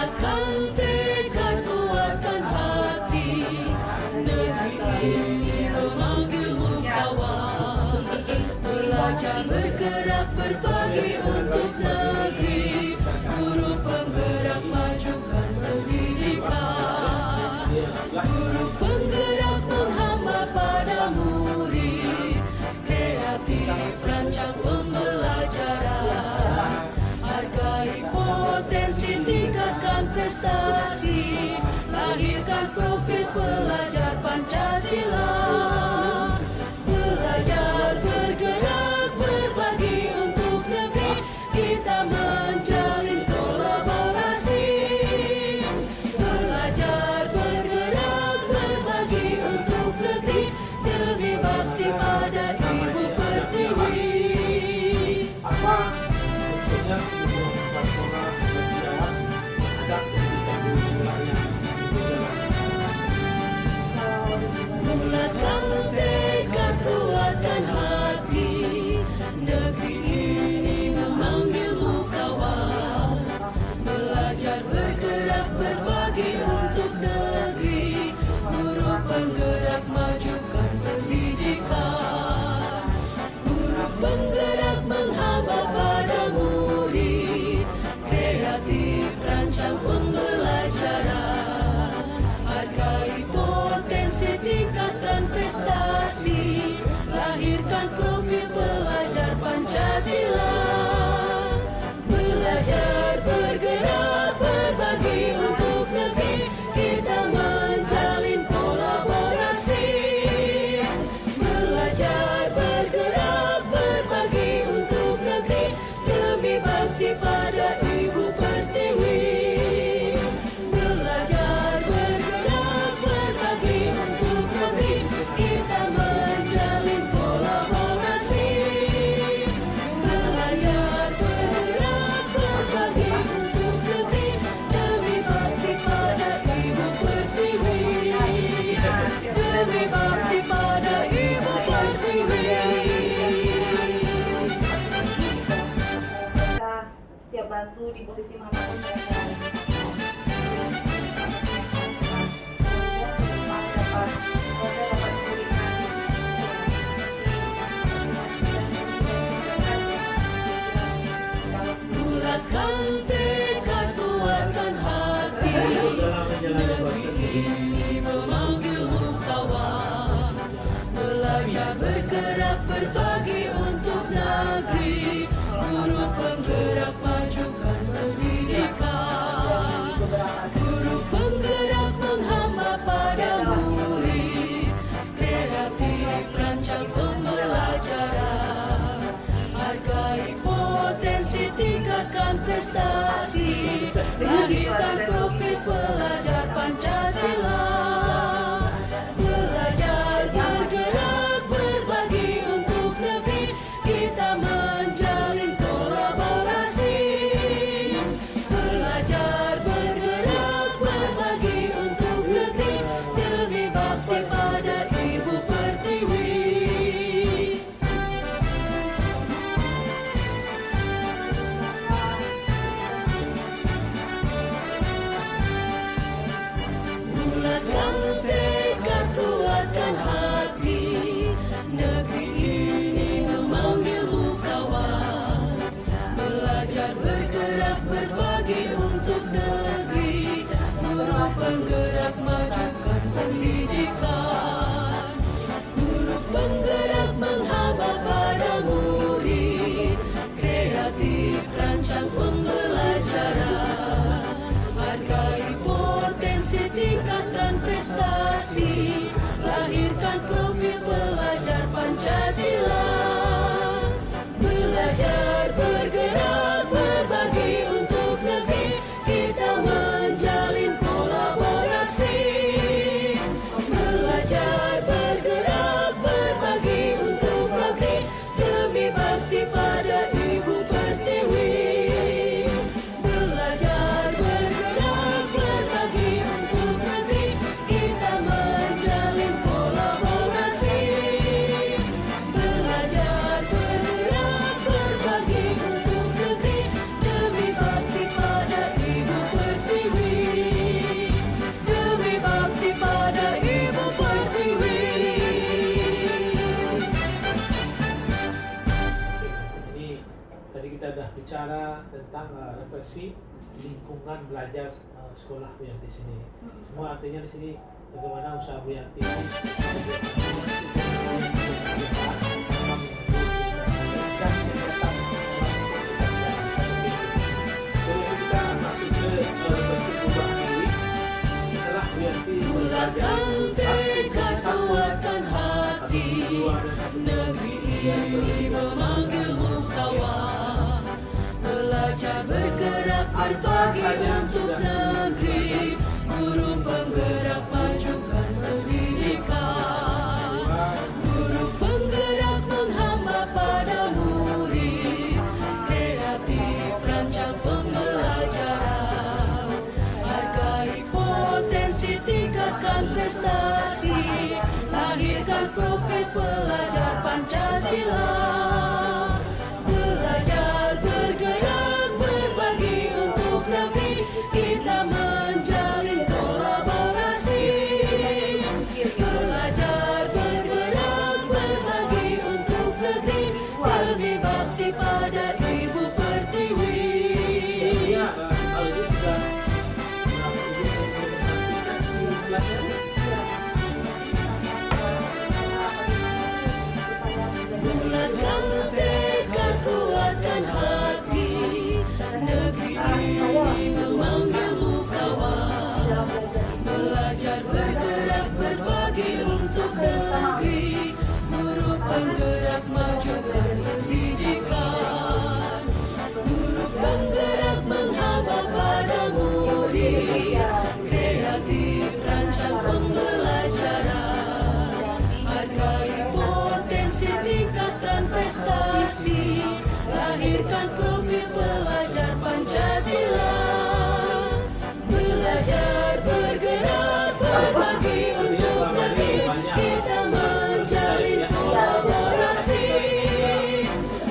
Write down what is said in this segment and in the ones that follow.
Bulatkan tekad, kuatkan hati, negeri ini memanggilmu kawan. Belajar bergerak berbagi untuk negeri, guru penggerak majukan pendidikan. Guru penggerak menghamba pada murid, kreatif rancang pembelajaran. Hargai potensi, tingkatkan prestasi, lahirkan profil pelajar Pancasila. Belajar bergerak berbagi untuk negeri, kita menjalin kolaborasi. Belajar bergerak berbagi untuk negeri, demi bakti pada Ibu Pertiwi. Bulatkan tekad, kuatkan hati, negeri ini memanggilmu kawan. Belajar bergerak berbagi untuk negeri, guru penggerak majukan pendidikan. Guru penggerak menghamba pada murid, kreatif rancang pembelajaran. Hargai potensi, tingkatkan prestasi, lahirkan profil pelajar Pancasila. Belajar bergerak berbagi untuk negeri, kita menjalin kolaborasi. Belajar bergerak berbagi untuk negeri, demi bakti pada Ibu Pertiwi. Belajar bergerak berbagi untuk negeri, kita menjalin kolaborasi. Belajar bergerak berbagi untuk negeri, demi bakti pada Ibu Pertiwi. Demi bakti pada Ibu Pertiwi. Kita siap bantu di posisi manapun mereka ada. Bulatkan tekad, kuatkan hati, negeri ini memanggilmu kawan. Belajar bergerak berbagi untuk negeri, guru penggerak majukan pendidikan. Guru penggerak menghamba pada murid, kreatif rancang pembelajaran. Hargai potensi, tingkatkan prestasi, lahirkan profil pelajar Pancasila. Belajar bergerak berbagi untuk negeri, kita menjalin kolaborasi. Belajar bergerak berbagi untuk negeri, demi bakti pada Ibu Pertiwi. Bulatkan tekad, kuatkan hati, negeri ini memanggilmu kawan. Belajar bergerak berbagi untuk tentang refleksi lingkungan belajar sekolah Bu Yanti sini. Semua artinya di sini bagaimana usaha Bu Yanti ini dan kegiatan kita masuk ke refleksi perubahan diri setelah Bu Yanti belajar Tekad kuatkan hati, negeri ini memanggilmu kawan. Belajar bergerak berbagi untuk negeri, guru penggerak majukan pendidikan. Guru penggerak menghamba pada murid, kreatif rancang pembelajaran. Hargai potensi, tingkatkan prestasi, lahirkan profil pelajar Pancasila. Belajar bergerak berbagi untuk negeri, kita menjalin kolaborasi. Belajar bergerak berbagi untuk negeri, demi bakti pada Ibu Pertiwi. ya hal ini sudah Bulatkan tekad, kuatkan hati, negeri ini memanggilmu kawan. Belajar bergerak berbagi untuk negeri, guru penggerak majukan pendidikan. Guru penggerak menghamba pada murid, kreatif rancang pembelajaran. Hargai potensi, tingkatkan prestasi, lahirkan profil pelajar Pancasila. Belajar bergerak berbagi untuk negeri, kita menjalin kolaborasi.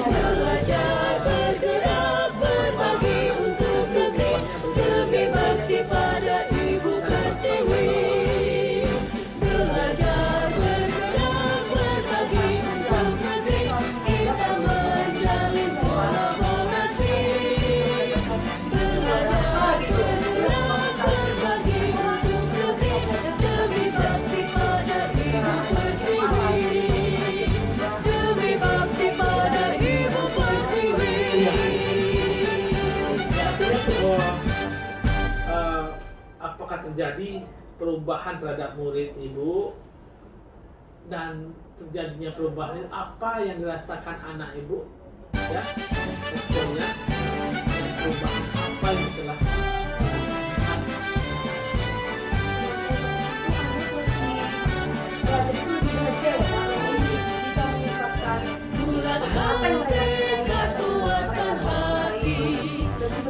Belajar bergerak berbagi untuk negeri, demi bakti pada Ibu Pertiwi. Belajar bergerak berbagi untuk negeri, kita menjalin kolaborasi. Belajar bergerak berbagi untuk negeri, demi bakti pada Ibu Pertiwi. Demi bakti pada Ibu Pertiwi. Apakah terjadi perubahan terhadap murid Ibu, dan terjadinya perubahan ini apa yang dirasakan anak Ibu, ya responnya, perubahan apa yang telah Bulatkan tekad, kuatkan hati,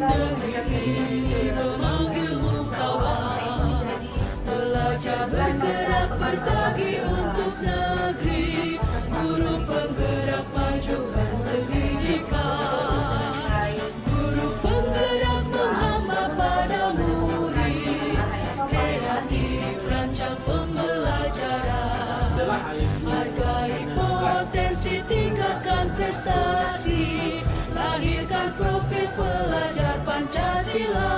negeri ini memanggilmu kawan. Belajar bergerak berbagi untuk negeri, guru penggerak majukan pendidikan. Guru penggerak menghamba pada murid, kreatif rancang pembelajaran. adalah hal yang Hargai potensi, tingkatkan prestasi, lahirkan profil pelajar Pancasila.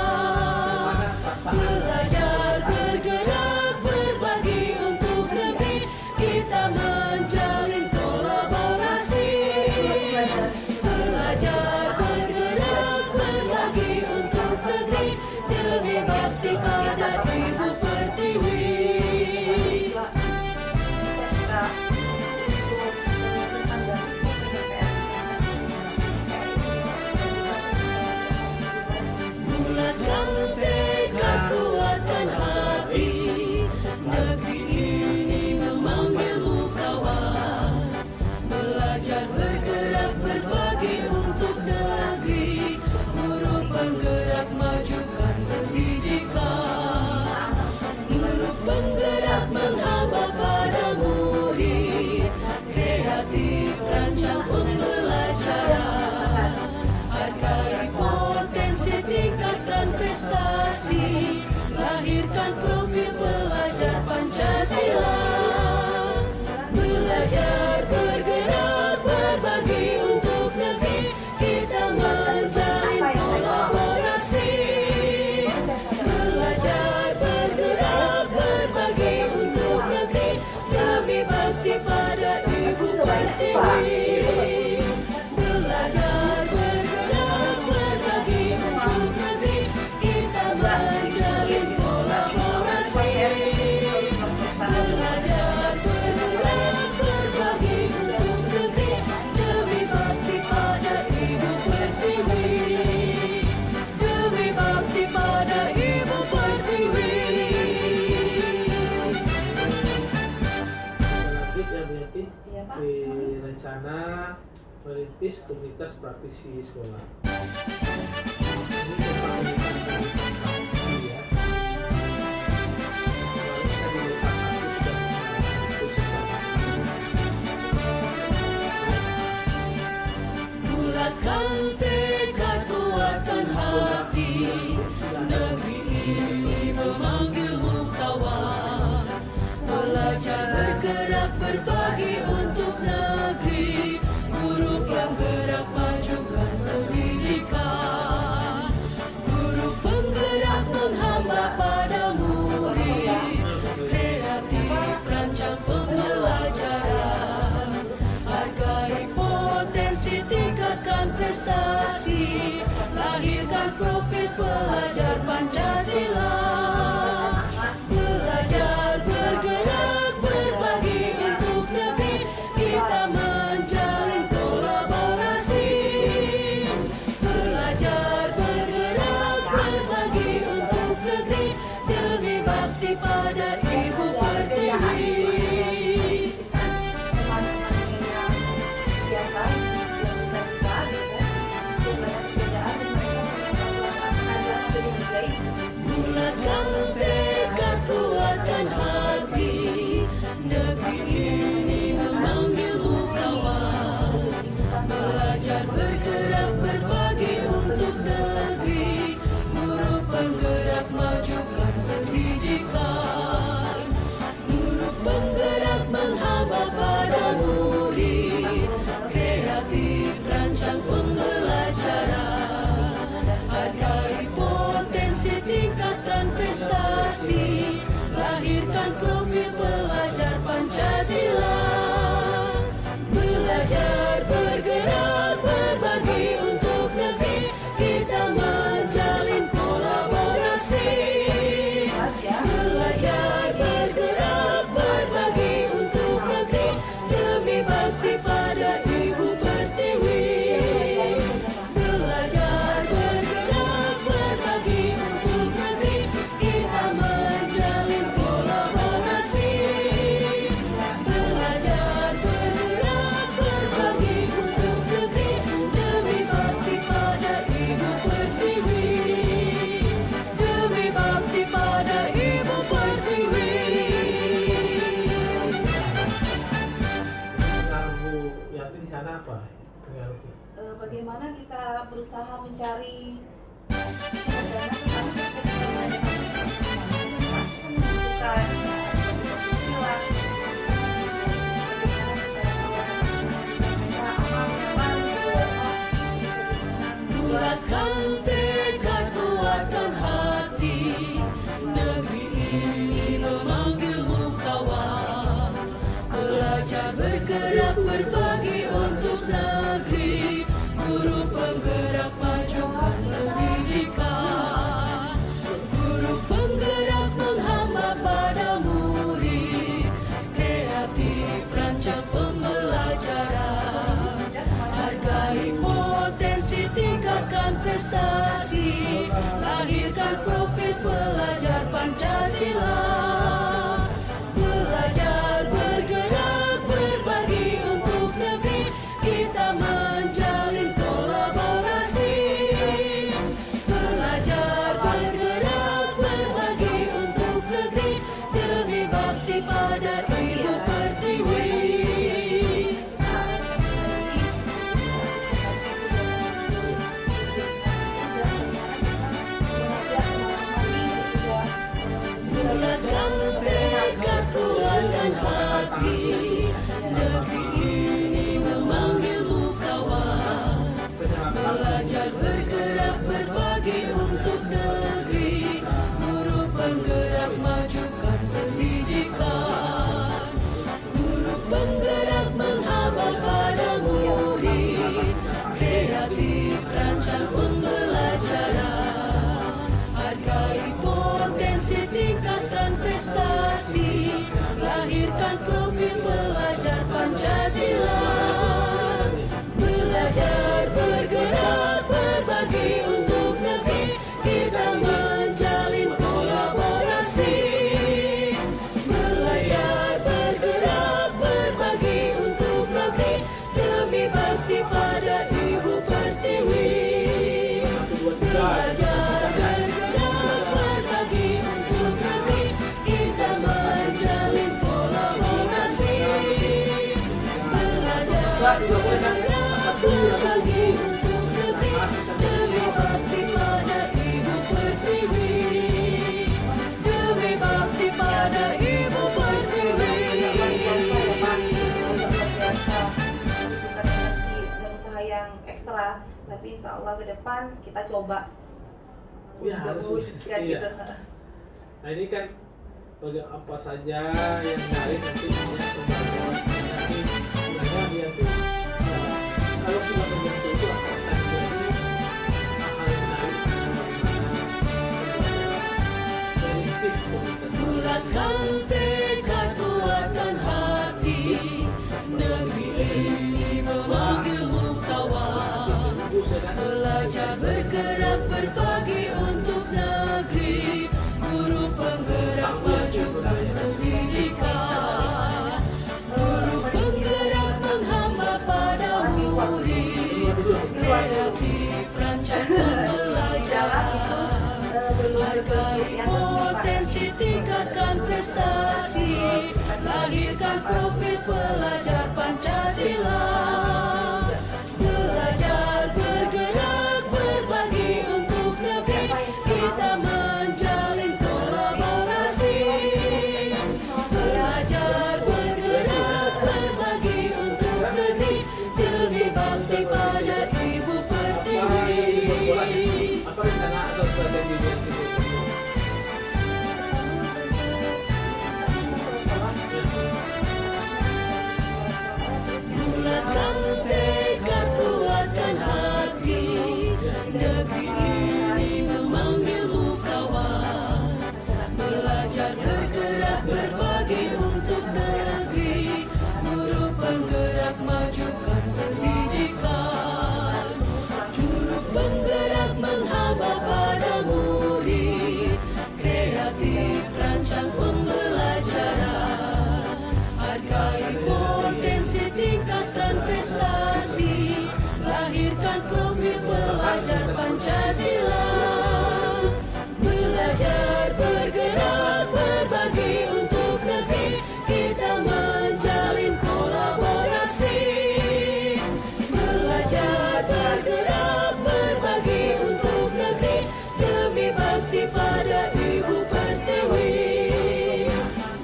Belajar bergerak berbagi untuk negeri, kita menjalin kolaborasi. Belajar bergerak berbagi untuk negeri, demi bakti pada Ibu Pertiwi. Bulatkan tekad, kuatkan hati, negeri ini memanggilmu kawan. Belajar bergerak berbagi untuk negeri, guru penggerak majukan pendidikan. merintis komunitas praktisi sekolah. Ini komunitas praktisi ya. Kemarin kita di Lukas 1 sudah Bulatkan tekad, kuatkan hati. Negeri ini memanggilmu kawan. Belajar bergerak berbagi untuk negeri. Guru yang gerak majukan pendidikan. Guru penggerak menghamba pada murid. Kreatif rancang pembelajaran. Hargai potensi, tingkatkan prestasi. Lahirkan profil pelajar Pancasila. Belajar bergerak berbagi untuk negeri. Kita menjalin kolaborasi. Belajar bergerak berbagi untuk negeri. Demi bakti pada Ibu Pertiwi. Bulatkan tekad, kuatkan hati. Negeri ini memanggilmu kawan. Belajar bergerak berbagi untuk negeri. Guru penggerak majukan pendidikan. Guru penggerak menghamba pada murid. Kreatif rancang pembelajaran. Hargai potensi, tingkatkan prestasi. Lahirkan profil pelajar Pancasila. Belajar bergerak berbagi untuk negeri. Kita menjalin kolaborasi. Belajar bergerak berbagi untuk negeri. Demi bakti pada Ibu Pertiwi. Belajar bergerak berbagi untuk negeri. Kita menjalin kolaborasi. Belajar bergerak berbagi untuk negeri. Demi bakti pada Ibu Pertiwi. Demi bakti pada Ibu Pertiwi. pengaruh Bu Yanti di sana apa? Pengaruhnya? Bagaimana kita berusaha mencari dana tentang Bulatkan tekad, kuatkan hati. Negeri ini memanggilmu kawan. Belajar bergerak berbagi untuk negeri. Guru penggerak majukan pendidikan. Guru penggerak menghamba pada murid. Kreatif rancang pembelajaran. Hargai potensi, tingkatkan prestasi. Lahirkan profil pelajar Pancasila. Belajar bergerak berbagi untuk negeri. Kita menjalin kolaborasi. Belajar bergerak berbagi untuk negeri. Demi bakti pada Ibu Pertiwi. lah. Tapi insya Allah ke depan kita coba Ya, untuk harus mewujudkan iya. gitu. Nah ini kan apa saja yang menarik nanti punya pembagian nanti sebenarnya dia tuh kalau sudah membantu itu akan terjadi hal-hal yang menarik merintis Bulatkan tekad, kuatkan hati, negeri ini memanggilmu kawan. Belajar bergerak berbagi untuk negeri, guru penggerak majukan pendidikan, guru penggerak menghamba pada murid, kreatif rancang pembelajaran. Hargai potensi, tingkatkan prestasi, lahirkan profil pelajar Pancasila. Belajar bergerak berbagi untuk negeri, kita menjalin kolaborasi. Belajar bergerak berbagi untuk negeri, demi bakti pada Ibu Pertiwi. apa rencana atau strategi yang Bulatkan tekad, kuatkan hati, negeri ini memanggilmu kawan. Belajar bergerak berbagi untuk negeri, guru penggerak majukan pendidikan, guru penggerak menghamba pada murid, kreatif rancang pembelajaran. Hargai potensi, tingkatkan prestasi, lahirkan profil pelajar Pancasila. Belajar bergerak berbagi untuk negeri, kita menjalin kolaborasi. Belajar bergerak berbagi untuk negeri, demi bakti pada Ibu Pertiwi.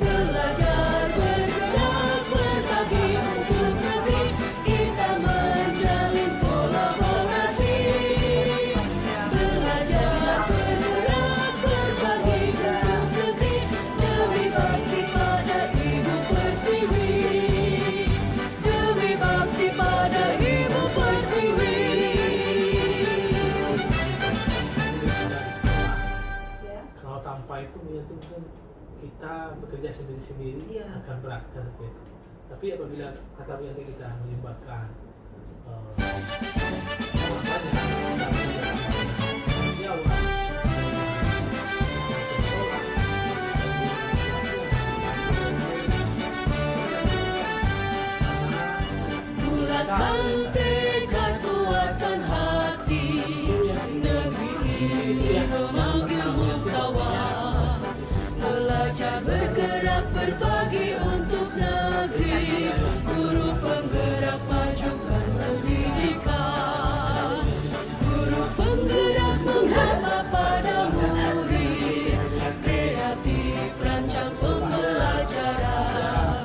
Belajar bergerak berbagi untuk negeri, kita menjalin kolaborasi. Belajar bergerak berbagi untuk negeri, demi bakti pada Ibu Pertiwi. Demi bakti pada Ibu Pertiwi. Ya. kalau tanpa itu ya itu mungkin kita bekerja sendiri-sendiri Iya. akan berat kan seperti itu. Tapi apabila kata nanti kita melibatkan ya Allah. Bulatkan tekad, kuatkan hati, negeri ini memanggilmu kawan. Belajar bergerak berbagi untuk negeri, guru penggerak majukan pendidikan, guru penggerak menghamba pada murid, kreatif rancang pembelajaran.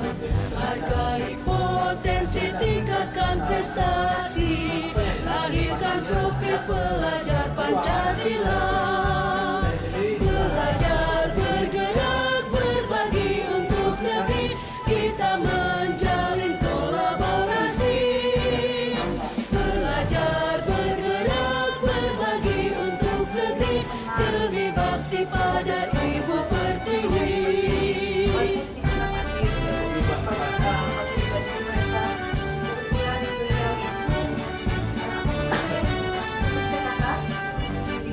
Hargai potensi, tingkatkan prestasi, lahirkan profil pelajar Pancasila. Belajar bergerak berbagi untuk negeri, kita menjalin kolaborasi. Belajar bergerak berbagi untuk negeri, demi bakti pada Ibu Pertiwi.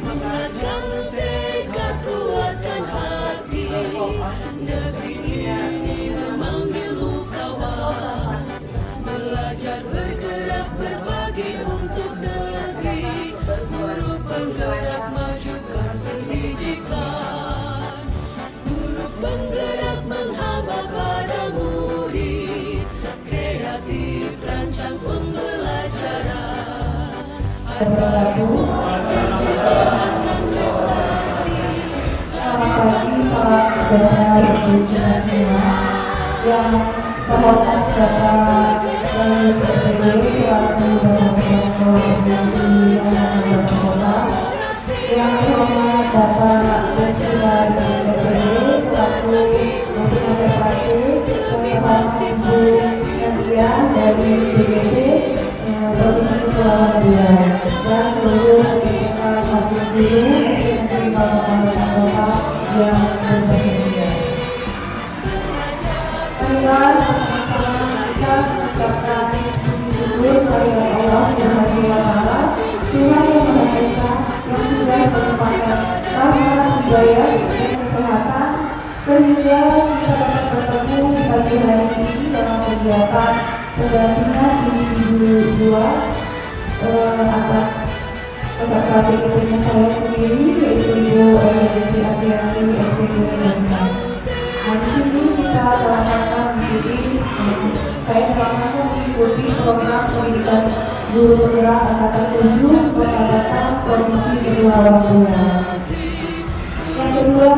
Bulatkan tekad, kuatkan hati, negeri ini memanggilmu kawan. Belajar bergerak berbagi untuk negeri, guru penggerak majukan pendidikan, guru penggerak menghamba pada murid, kreatif rancang pembelajaran. Hargai potensi, tingkatkan prestasi, lahirkan profil pelajar Pancasila. yang memohon segera yang berbeda untuk Provinsi Kalimantan Kota, yang terhormat Bapak Presiden DPD selaku Representasi, terhormat Ibu Nadia dari DPD Provinsi Sulawesi dan seluruh Majelis Guru Provinsi Kalimantan Kota yang berbahagia. Marilah kita mengucapkan syukur kepada Allah Subhanahu wa Ta'ala, Tuhan yang Maha Esa yang sudah menyempatkan rahmat, hidayah, dan kesehatan sehingga kita dapat bertemu di pagi hari ini dalam kegiatan pendampingan individu 2 atas peserta PKP-nya saya sendiri, yaitu Ibu Desi Apriani SPG Indonesia. Nah, di sini kita dalam saya dalam mengikuti program pendidikan guru penggerak angkatan 7 Kota Provinsi Kedua Lampung. Yang kedua,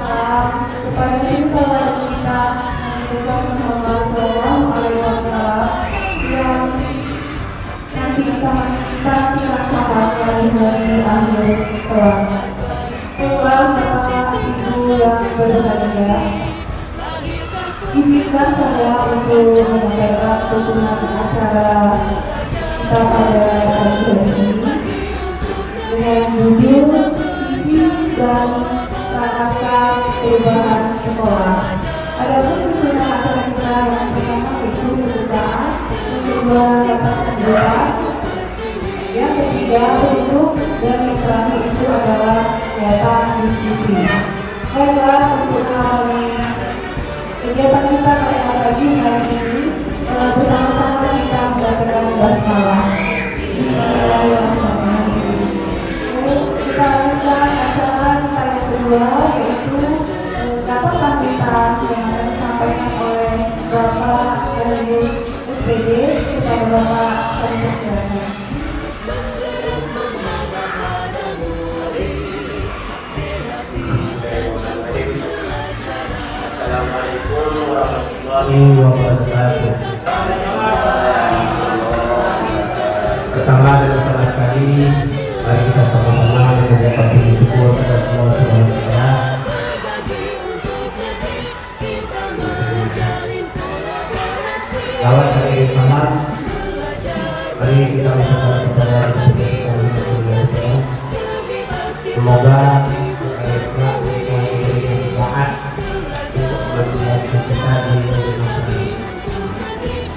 salam kepada saudara kita Nabi Muhammad SAW yang nanti kita laksanakan di hari akhir kelak. Setelah Bapak Ibu yang berbahagia, izinkan saya untuk menyampaikan tutupan acara kita pada hari ini dengan judul Visi dan Rangkaian Perubahan Sekolah. Adapun tutupan acara kita yang pertama itu pembukaan, yang kedua rapat pembuka, yang ketiga penutup, dan yang terakhir itu adalah kegiatan diskusi. Baiklah, untuk hari kegiatan kita pada pagi hari ini bersama-sama kita melakukan basmalah. Kita lanjutkan acara kita yang kedua, yaitu rapat lanjutan yang disampaikan oleh Bapak dari SPD kepada Bapak Presiden. Assalamualaikum warahmatullahi wabarakatuh. Pertama dan pertama kali, mari kita sama-sama mengucapkan puji syukur kepada Allah Subhanahu wa Ta'ala. Lawat dari kamar, mari kita mengucapkan kepada Allah. Semoga kita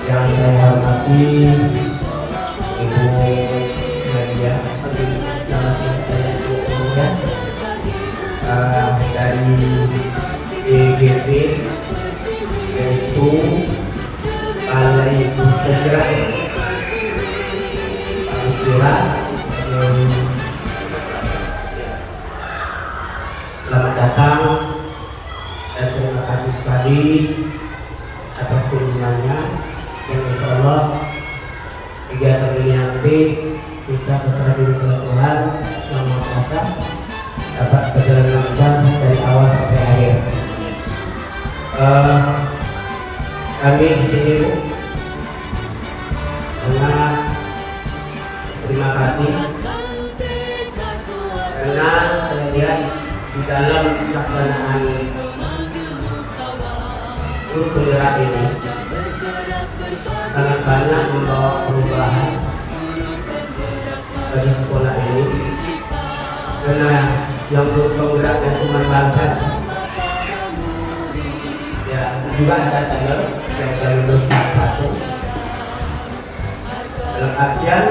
yang saya hormati Ibu Nadia dari DGP, yaitu Balai Penggerak selamat datang dan terima kasih sekali atas kunjungannya, yang insyaallah kegiatan ini nanti kita berserah diri kepada Tuhan yang Maha Kuasa dapat berjalan lancar dari awal sampai akhir. Kami di sini sangat terima kasih karena saya lihat di dalam pelaksanaan guru penggerak ini sangat banyak membawa perubahan bagi sekolah ini, karena yang guru penggerak dan cuma bangsa ya juga ada channel yang jalur satu dalam artian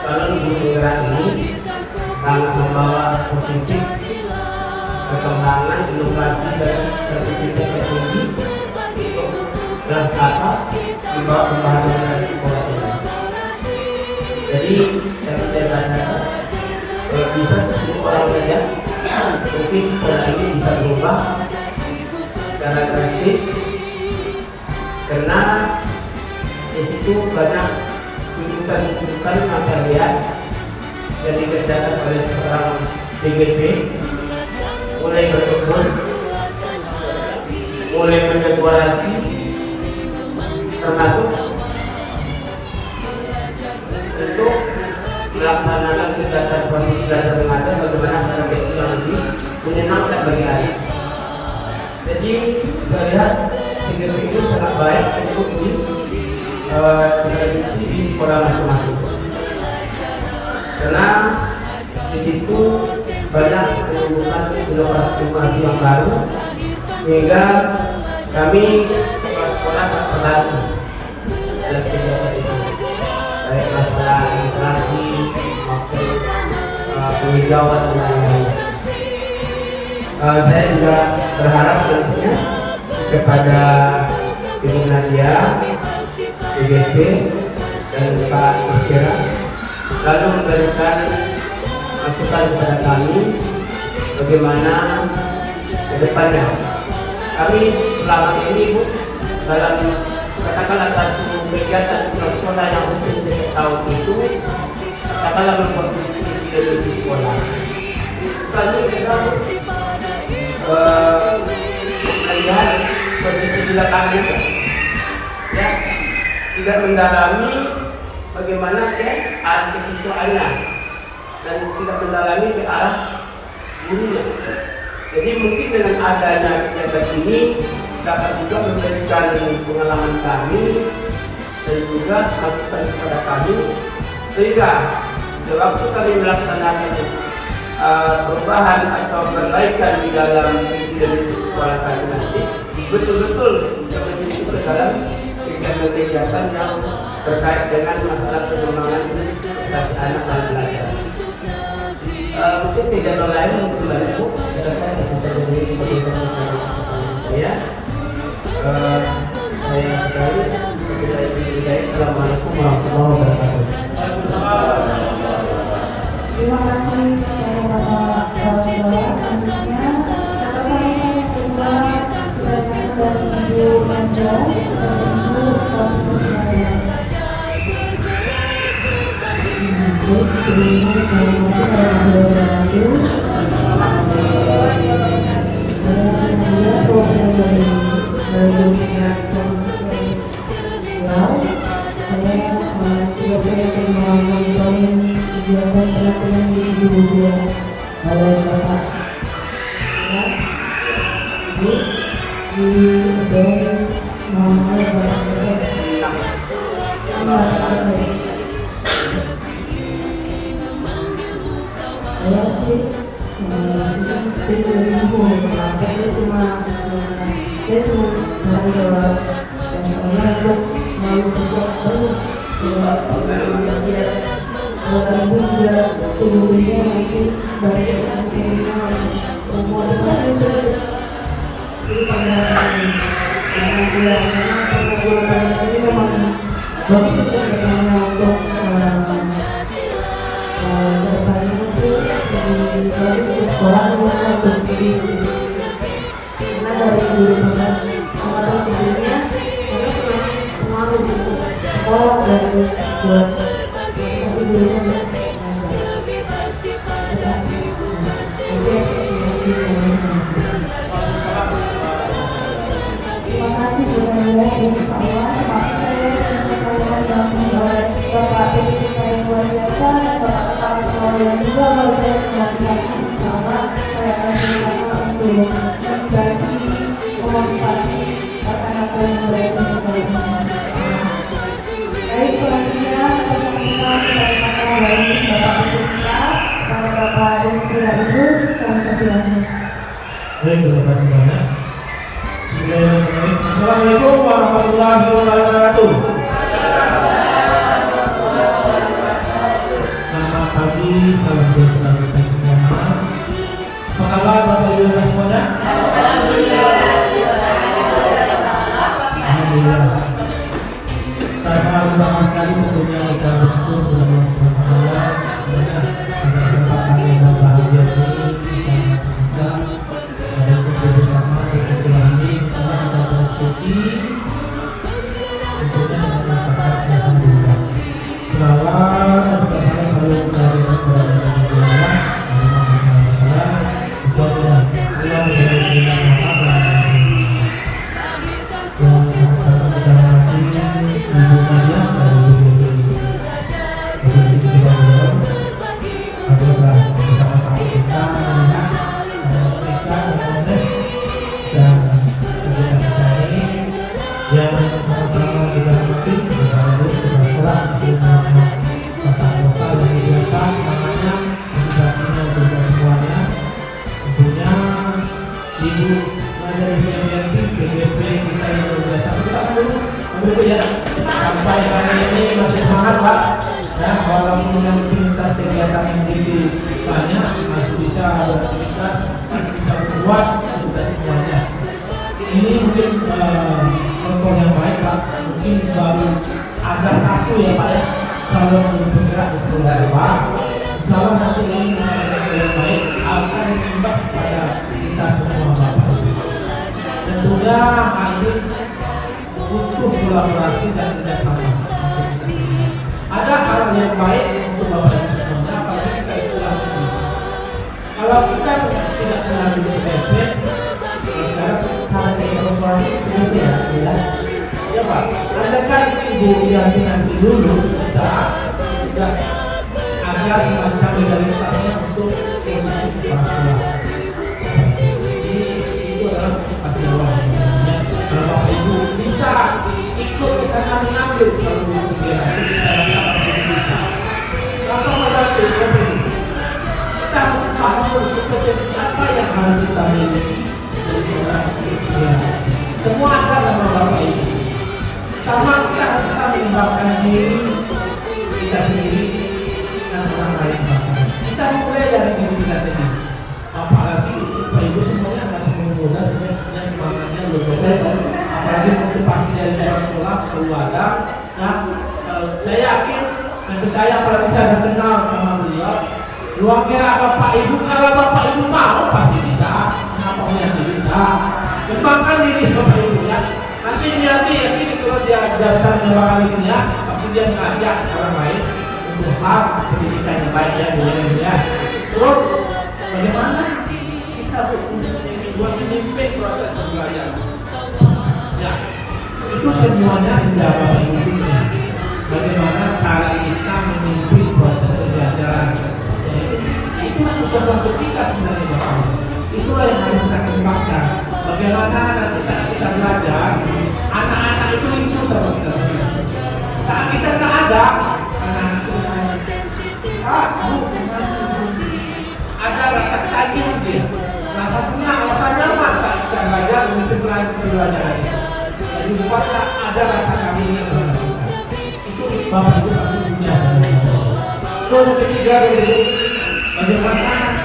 kalau guru penggerak ini sangat membawa positif perkembangan inovasi dan sertifikat tertinggi dan apa membawa pembahasan dari sekolah ini. Jadi saya baca bisa 10 orang saja mungkin sekolah ini bisa berubah secara drastis, karena di situ banyak tuntutan yang saya lihat yang dikerjakan oleh seorang DGP, mulai berkebun, mulai mendekorasi, termasuk Jadi saya lihat PGP itu sangat baik untuk diintervensi di sekolah masing-masing. Karena di situ banyak menimbulkan inovasi yang baru, sehingga kami sekolah terbantu dalam kegiatan itu, baik masalah interaksi maupun penghijauan dan lain-lain. Saya juga berharap tentunya kepada Ibu Nadia, PGP dan Pak Iskira lalu memberikan masukan kepada kami bagaimana ke depannya. Kami selama ini Bu, dalam katakanlah satu kegiatan sekolah yang mungkin tahun itu, katakanlah berkontribusi di sekolah. Kami memang melihat kondisi di belakangnya, ya, tidak mendalami bagaimana ke arah kesiswaannya dan tidak mendalami ke arah gurunya. Jadi mungkin dengan adanya kegiatan ini dapat juga memberikan pengalaman kami dan juga masukan kepada kami, sehingga sewaktu kami melaksanakan perubahan atau perbaikan di dalam institusi sekolah kami nanti betul-betul menjadi ke dalam kegiatan-kegiatan yang terkait dengan masalah pengembangan prestasi anak dan belajar. Mungkin tidak lain untuk banyak Bu, kita jadi sebagai saya. Saya sekali Assalamualaikum warahmatullahi wabarakatuh. Terima kasih kepada selanjutnya kesempatan yang kedua dari Ibu Nadia dan Ibu Fatimah. Terima kasih banyak. Assalamualaikum warahmatullahi wabarakatuh. Selamat pagi, salam sejahtera kita semua. Apa kabar Bapak Ibu dan semuanya? Alhamdulillah. Pertama sekali tentunya kita bersyukur kepada Allah Subhanahu wa Ta'ala atas kesempatan yang bahagia ini kita bersama dengan ini karena kita berdiskusi tentunya dengan semangat Pak. Ya, walaupun aktivitas kegiatan yang begitu banyak masih bisa beraktivitas, masih bisa berbuat kita semuanya. Ini mungkin contoh yang baik Pak. Mungkin baru ada satu ya Pak ya, calon yang bergerak di sekolah Pak. Insya Allah nanti ini yang baik akan berimbas kepada kita semua Bapak Ibu. Tentunya ini butuh kolaborasi dan kerjasama. Ada hal yang baik untuk Bapak Ibu semuanya, apalagi kita itulah ini. Kalau kita tidak pernah dipepet, sekarang cara kolaborasi seperti ya, ya Pak. Anda kan Ibu yang nanti dulu bisa juga ada semacam legalitasnya untuk posisi kepala sekolah. Itu adalah pasti awal. Kalau Bapak Ibu bisa ikut ke sana mengambil kalau kegiatan bisa. Kalau pada profesi kita paham kompetensi apa yang harus kita miliki dari seorang kegiatan. Semua ada sama Bapak Ibu. Pertama kita harus bisa mengembangkan diri kita sendiri dan orang lain. Kita mulai dari diri kita sendiri. Apalagi Bapak Ibu semuanya masih muda, sebenarnya semangatnya belum ada. Apalagi motivasi dari sekolah selalu ada. Nah, saya yakin dan percaya apalagi saya sudah kenal sama beliau. Luang kira Bapak Ibu, kalau Bapak Ibu mau pasti bisa. Kenapa yang bisa? Kembangkan diri Bapak Ibu ya. Nanti yakin kalau dia dasarnya bakal ini ya, pasti dia ngajak orang lain untuk hal pendidikan yang baik ya. Terus bagaimana kita buat memimpin proses pembelajaran? Ya, itu semuanya sudah Bapak Ibu punya. Bagaimana cara kita memimpin proses pembelajaran? Itu bukan untuk kita sebenarnya Bapak Ibu. Itulah yang harus kita kembangkan. Bagaimana nanti saat kita belajar, anak-anak itu lucu sama kita. Saat kita tidak ada, anak-anak itu ada rasa kaget dia, rasa senang, rasa nyaman saat kita belajar memimpin pelajaran. Jadi buatlah ada rasa kami yang berlaku. Itu Bapak Ibu pasti punya. Terus ketiga itu bagaimana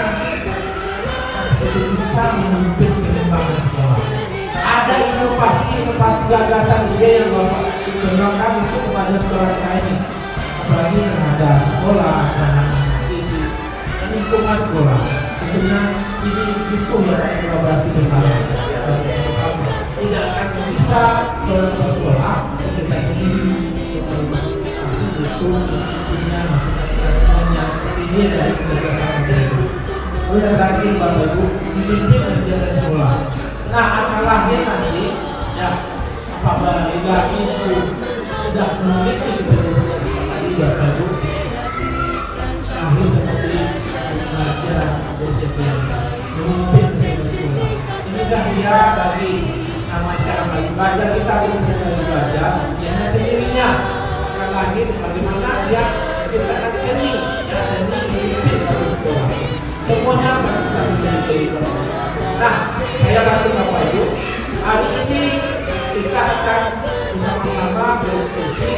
kita bisa memimpin pengembangan sekolah. Ada inovasi gagasan juga yang Bapak kembangkan itu kepada sekolah ini. Apalagi ada sekolah dan lingkungan sekolah. Tentunya ini itu yang kolaborasi bersama. Tidak akan bisa sekolah kita sendiri itu punya ini dari kerjasama itu. Oleh terakhir Bapak Ibu dipimpin menjaga sekolah. Nah akalahnya nanti ya apabila itu tidak memiliki keberhasilan tadi Bapak Ibu akhir seperti pelajaran disiplin memimpin sekolah. Ini kan dia bagi nama sekarang lagi belajar kita bisa belajar dengan sendirinya. Kan lagi bagaimana dia menciptakan seni ya seni memimpin sekolah. Semuanya kita menjadi. Nah, saya rasa Bapak Ibu hari ini kita akan bersama-sama berdiskusi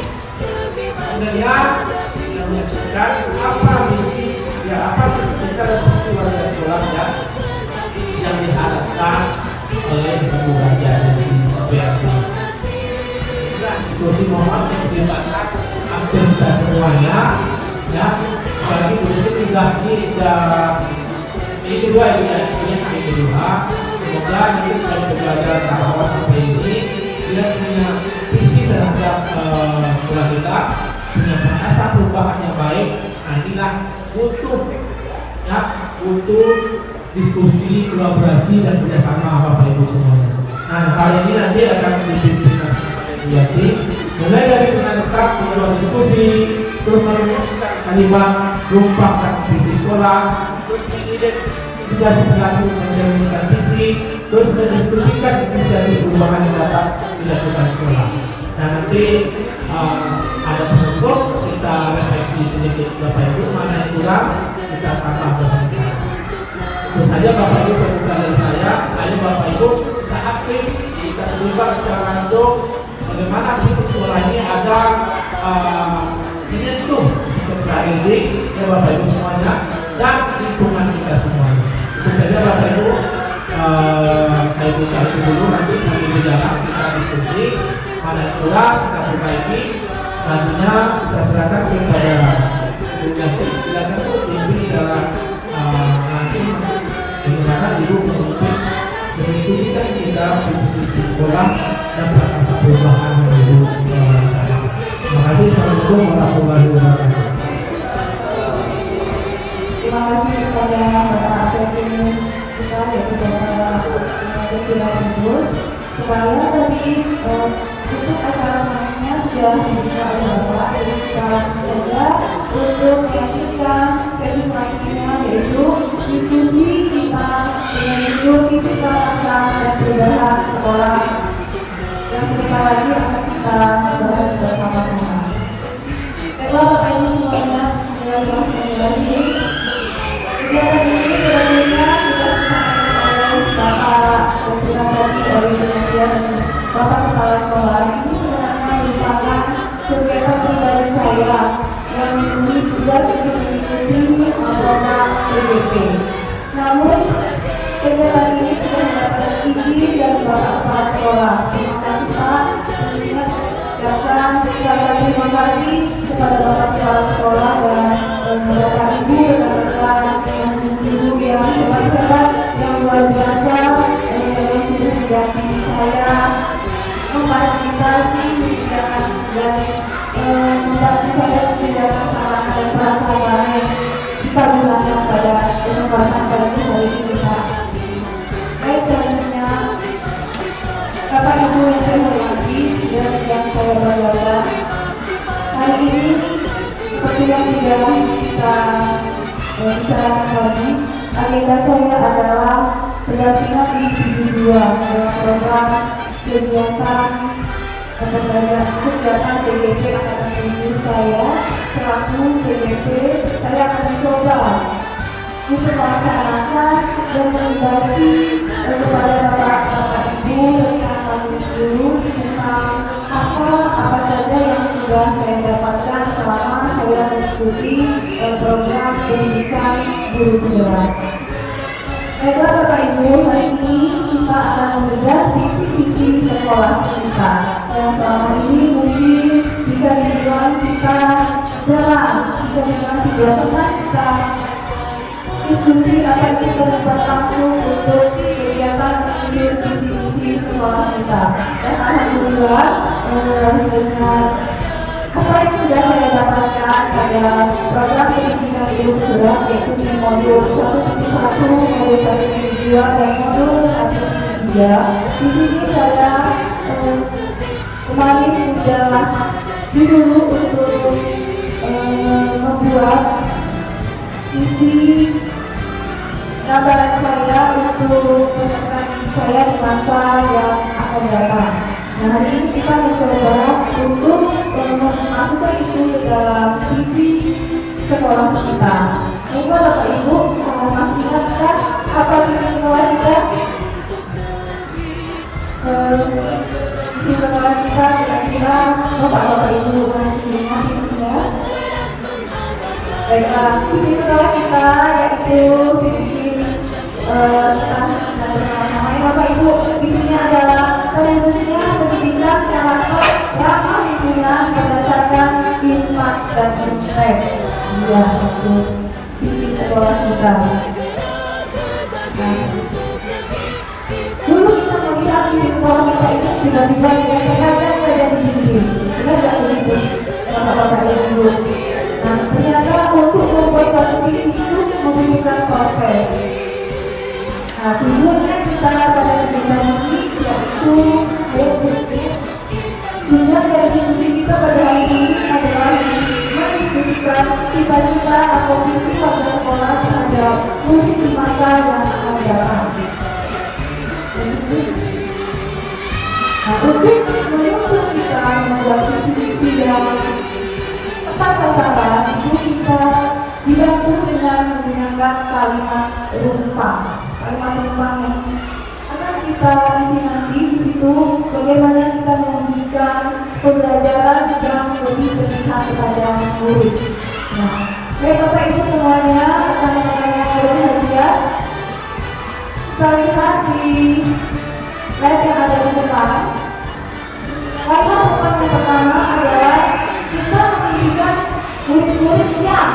mendengar dan menyaksikan apa misi ya apa kita misi warga sekolah ya yang diharapkan oleh ibu raja dari BRT. Nah, diskusi mohon dipertimbangkan aktivitas semuanya ya. Bagi begitu sudah ini kedua ya ini kedua. Semoga nanti kita belajar tahun sampai ini dia punya visi terhadap sekolah kita, punya bahasa perubahan yang baik. Nah inilah butuh diskusi, kolaborasi dan kerjasama Bapak Ibu semuanya. Nah kali ini nanti akan dipimpin mediasi, mulai dari penandakan pengelola diskusi, terus menemukan kalimat rumpahkan visi sekolah, terus mengidentifikasi perilaku menjalankan visi, terus mendiskusikan inisiatif perubahan yang dapat dilakukan sekolah. Nah nanti ada penutup, kita refleksi sedikit Bapak Ibu, mana yang kurang kita tambah bersama. Terus saja Bapak Ibu terbuka dari saya, ayo Bapak Ibu kita aktif, kita terlibat secara langsung. Bagaimana visi sekolah ini ada menyentuh peserta ini ya Bapak Ibu semuanya dan lingkungan kita semuanya. Itu saja Bapak Ibu. Saya buka dulu nanti sambil berjalan kita diskusi mana yang kurang kita perbaiki. Selanjutnya kita serahkan kepada dunia silakan ini dalam nanti bagaimana Ibu memimpin mendiskusikan kita diskusi sekolah dan prakasa perubahan yang Ibu lakukan. Terima kasih. Assalamualaikum warahmatullahi wabarakatuh. Terima kasih kepada Bapak Presiden kita yaitu Bapak Presiden Ibu. Supaya tadi untuk acara mainnya sudah dibuka oleh Bapak, jadi kita saja untuk melanjutkan sesi lainnya yaitu diskusi kita dengan diskusi kita tentang dan perubahan sekolah yang sebentar lagi akan kita bahas bersama-sama. Baiklah Bapak Ibu semuanya, lagi. Kegiatan ini sebenarnya sudah disampaikan oleh Bapak Presiden dari Indonesia dan Bapak Kepala Sekolah. Ini sebenarnya merupakan kegiatan pribadi saya yang ini juga sudah mengikuti anggota PDP. Namun kegiatan ini sudah mendapatkan izin dari Bapak Kepala Sekolah. Terima kasih Pak. Dapat saya terima kasih kepada Bapak Kepala Sekolah dan Bapak Ibu rekan-rekan ibu yang hebat-hebat yang luar biasa yang sudah menjadi saya memfasilitasi dan membantu saya menjaga kesalahan dan perasaan yang kita gunakan pada kesempatan pada hari ini Pak. Baik selanjutnya Bapak Ibu yang saya hormati dan yang saya banggakan, hari ini seperti yang sudah kita bicarakan tadi, agenda saya adalah pendampingan individu 2 dalam program kegiatan kegiatan PDP angkatan 7 saya selaku PDP. Saya akan mencoba untuk melaksanakan dan mengedukasi kepada Bapak Ibu rekan guru tentang apa saja yang sudah saya dapatkan selama saya mengikuti program pendidikan guru penggerak. Baiklah Bapak Ibu, hari ini kita akan membedah visi-visi sekolah kita yang selama ini mungkin bisa dibilang kita jalan, bisa dibilang tidak kita diskusi apa yang kita dapat langsung untuk kegiatan visi-visi sekolah kita. Dan alhamdulillah dengan apa yang sudah saya dapatkan pada program pendidikan guru penggerak yaitu di modul 1.1, modul 1.2 dan modul 1.3. Di sini saya kemarin sudah dulu untuk membuat visi gambaran saya untuk peserta saya di masa yang akan datang. Nah, hari ini kita mencoba untuk memasukkan itu ke dalam visi sekolah kita. Baiklah Bapak Ibu, masih ingatkah apa visi sekolah kita? Visi sekolah kita kira-kira Bapak Ibu masih ingat ya? Baiklah, visi sekolah kita yaitu visi Bapak Ibu, visinya adalah terwujudnya pendidikan yang ramah lingkungan berdasarkan hikmat dan respek. Iya, itu visi sekolah kita. Nah, dulu kita melihat visi sekolah kita itu tiba-tiba dikatakan saja begini, kita tidak begitu, Bapak-bapak Ibu. Nah, ternyata untuk membuat satu visi itu membutuhkan proses. Nah, tujuannya kita pada kegiatan ini yaitu tujuan dari diskusi kita pada hari ini adalah mendiskusikan cita-cita atau visi pada sekolah terhadap murid di masa yang akan datang. Nah, untuk menuntut kita membuat visi yang tepat sasaran itu kita dibantu dengan menggunakan kalimat rumpang. Kalimat yang akan kita isi nanti di situ bagaimana kita mewujudkan memberikan pembelajaran yang lebih berpihak kepada murid. Nah, baik Bapak Ibu semuanya, rekan-rekan yang berbahagia, kita lihat di slide yang ada di depan. Lalu yang pertama adalah kita menginginkan murid-murid yang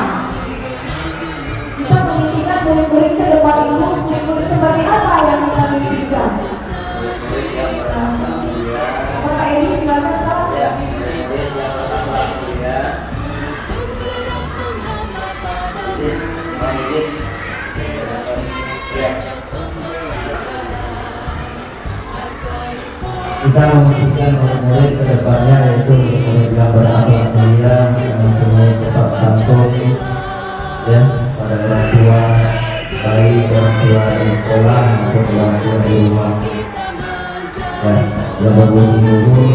murid-murid ke depan itu murid seperti apa yang kita inginkan? Bapak ini silakan Pak. Kita membutuhkan murid ke depannya yaitu murid yang berakhlak mulia, murid tetap santun, ya, pada orang tua, baik orang tua di sekolah maupun orang tua di rumah, ya, yang berbudi-budi,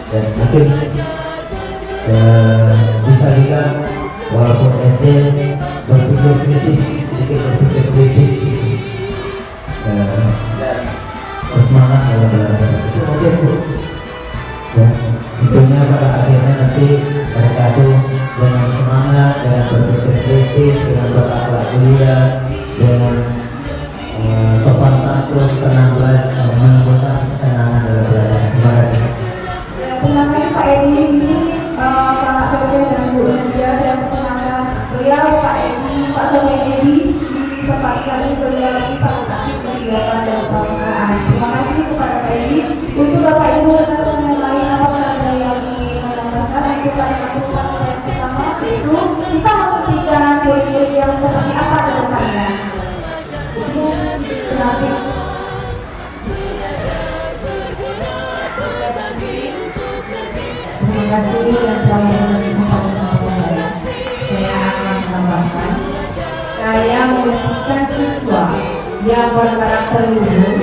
dan mungkin bisa juga walaupun SD berpikir kritis, sedikit berpikir kritis, bersemangat dalam belajar. Itu mungkin Bu, ya, tentunya pada akhirnya nanti mereka itu dengan semangat, dengan berpikir kritis, dengan berakhlak mulia, dengan sopan santun, tenang belajar, menemukan kesenangan dalam belajar. Terima kasih. Terima kasih Pak Edi, ini Pak Dokter dan Bu Nadia, dan penangan beliau Pak Edi, Pak Dokter Edi disempatkan beliau lagi pada saat kegiatan dan pembukaan. Terima kasih kepada Pak Edi. Untuk Bapak Ibu rekan-rekan yang lain, apakah ada yang ingin menambahkan? Untuk saya lakukan yang pertama yaitu kita memastikan murid-murid yang seperti apa ke depannya. Itu berarti terima kasih yang saya menyampaikan. Saya akan menambahkan, saya memastikan siswa yang berkarakter luhur,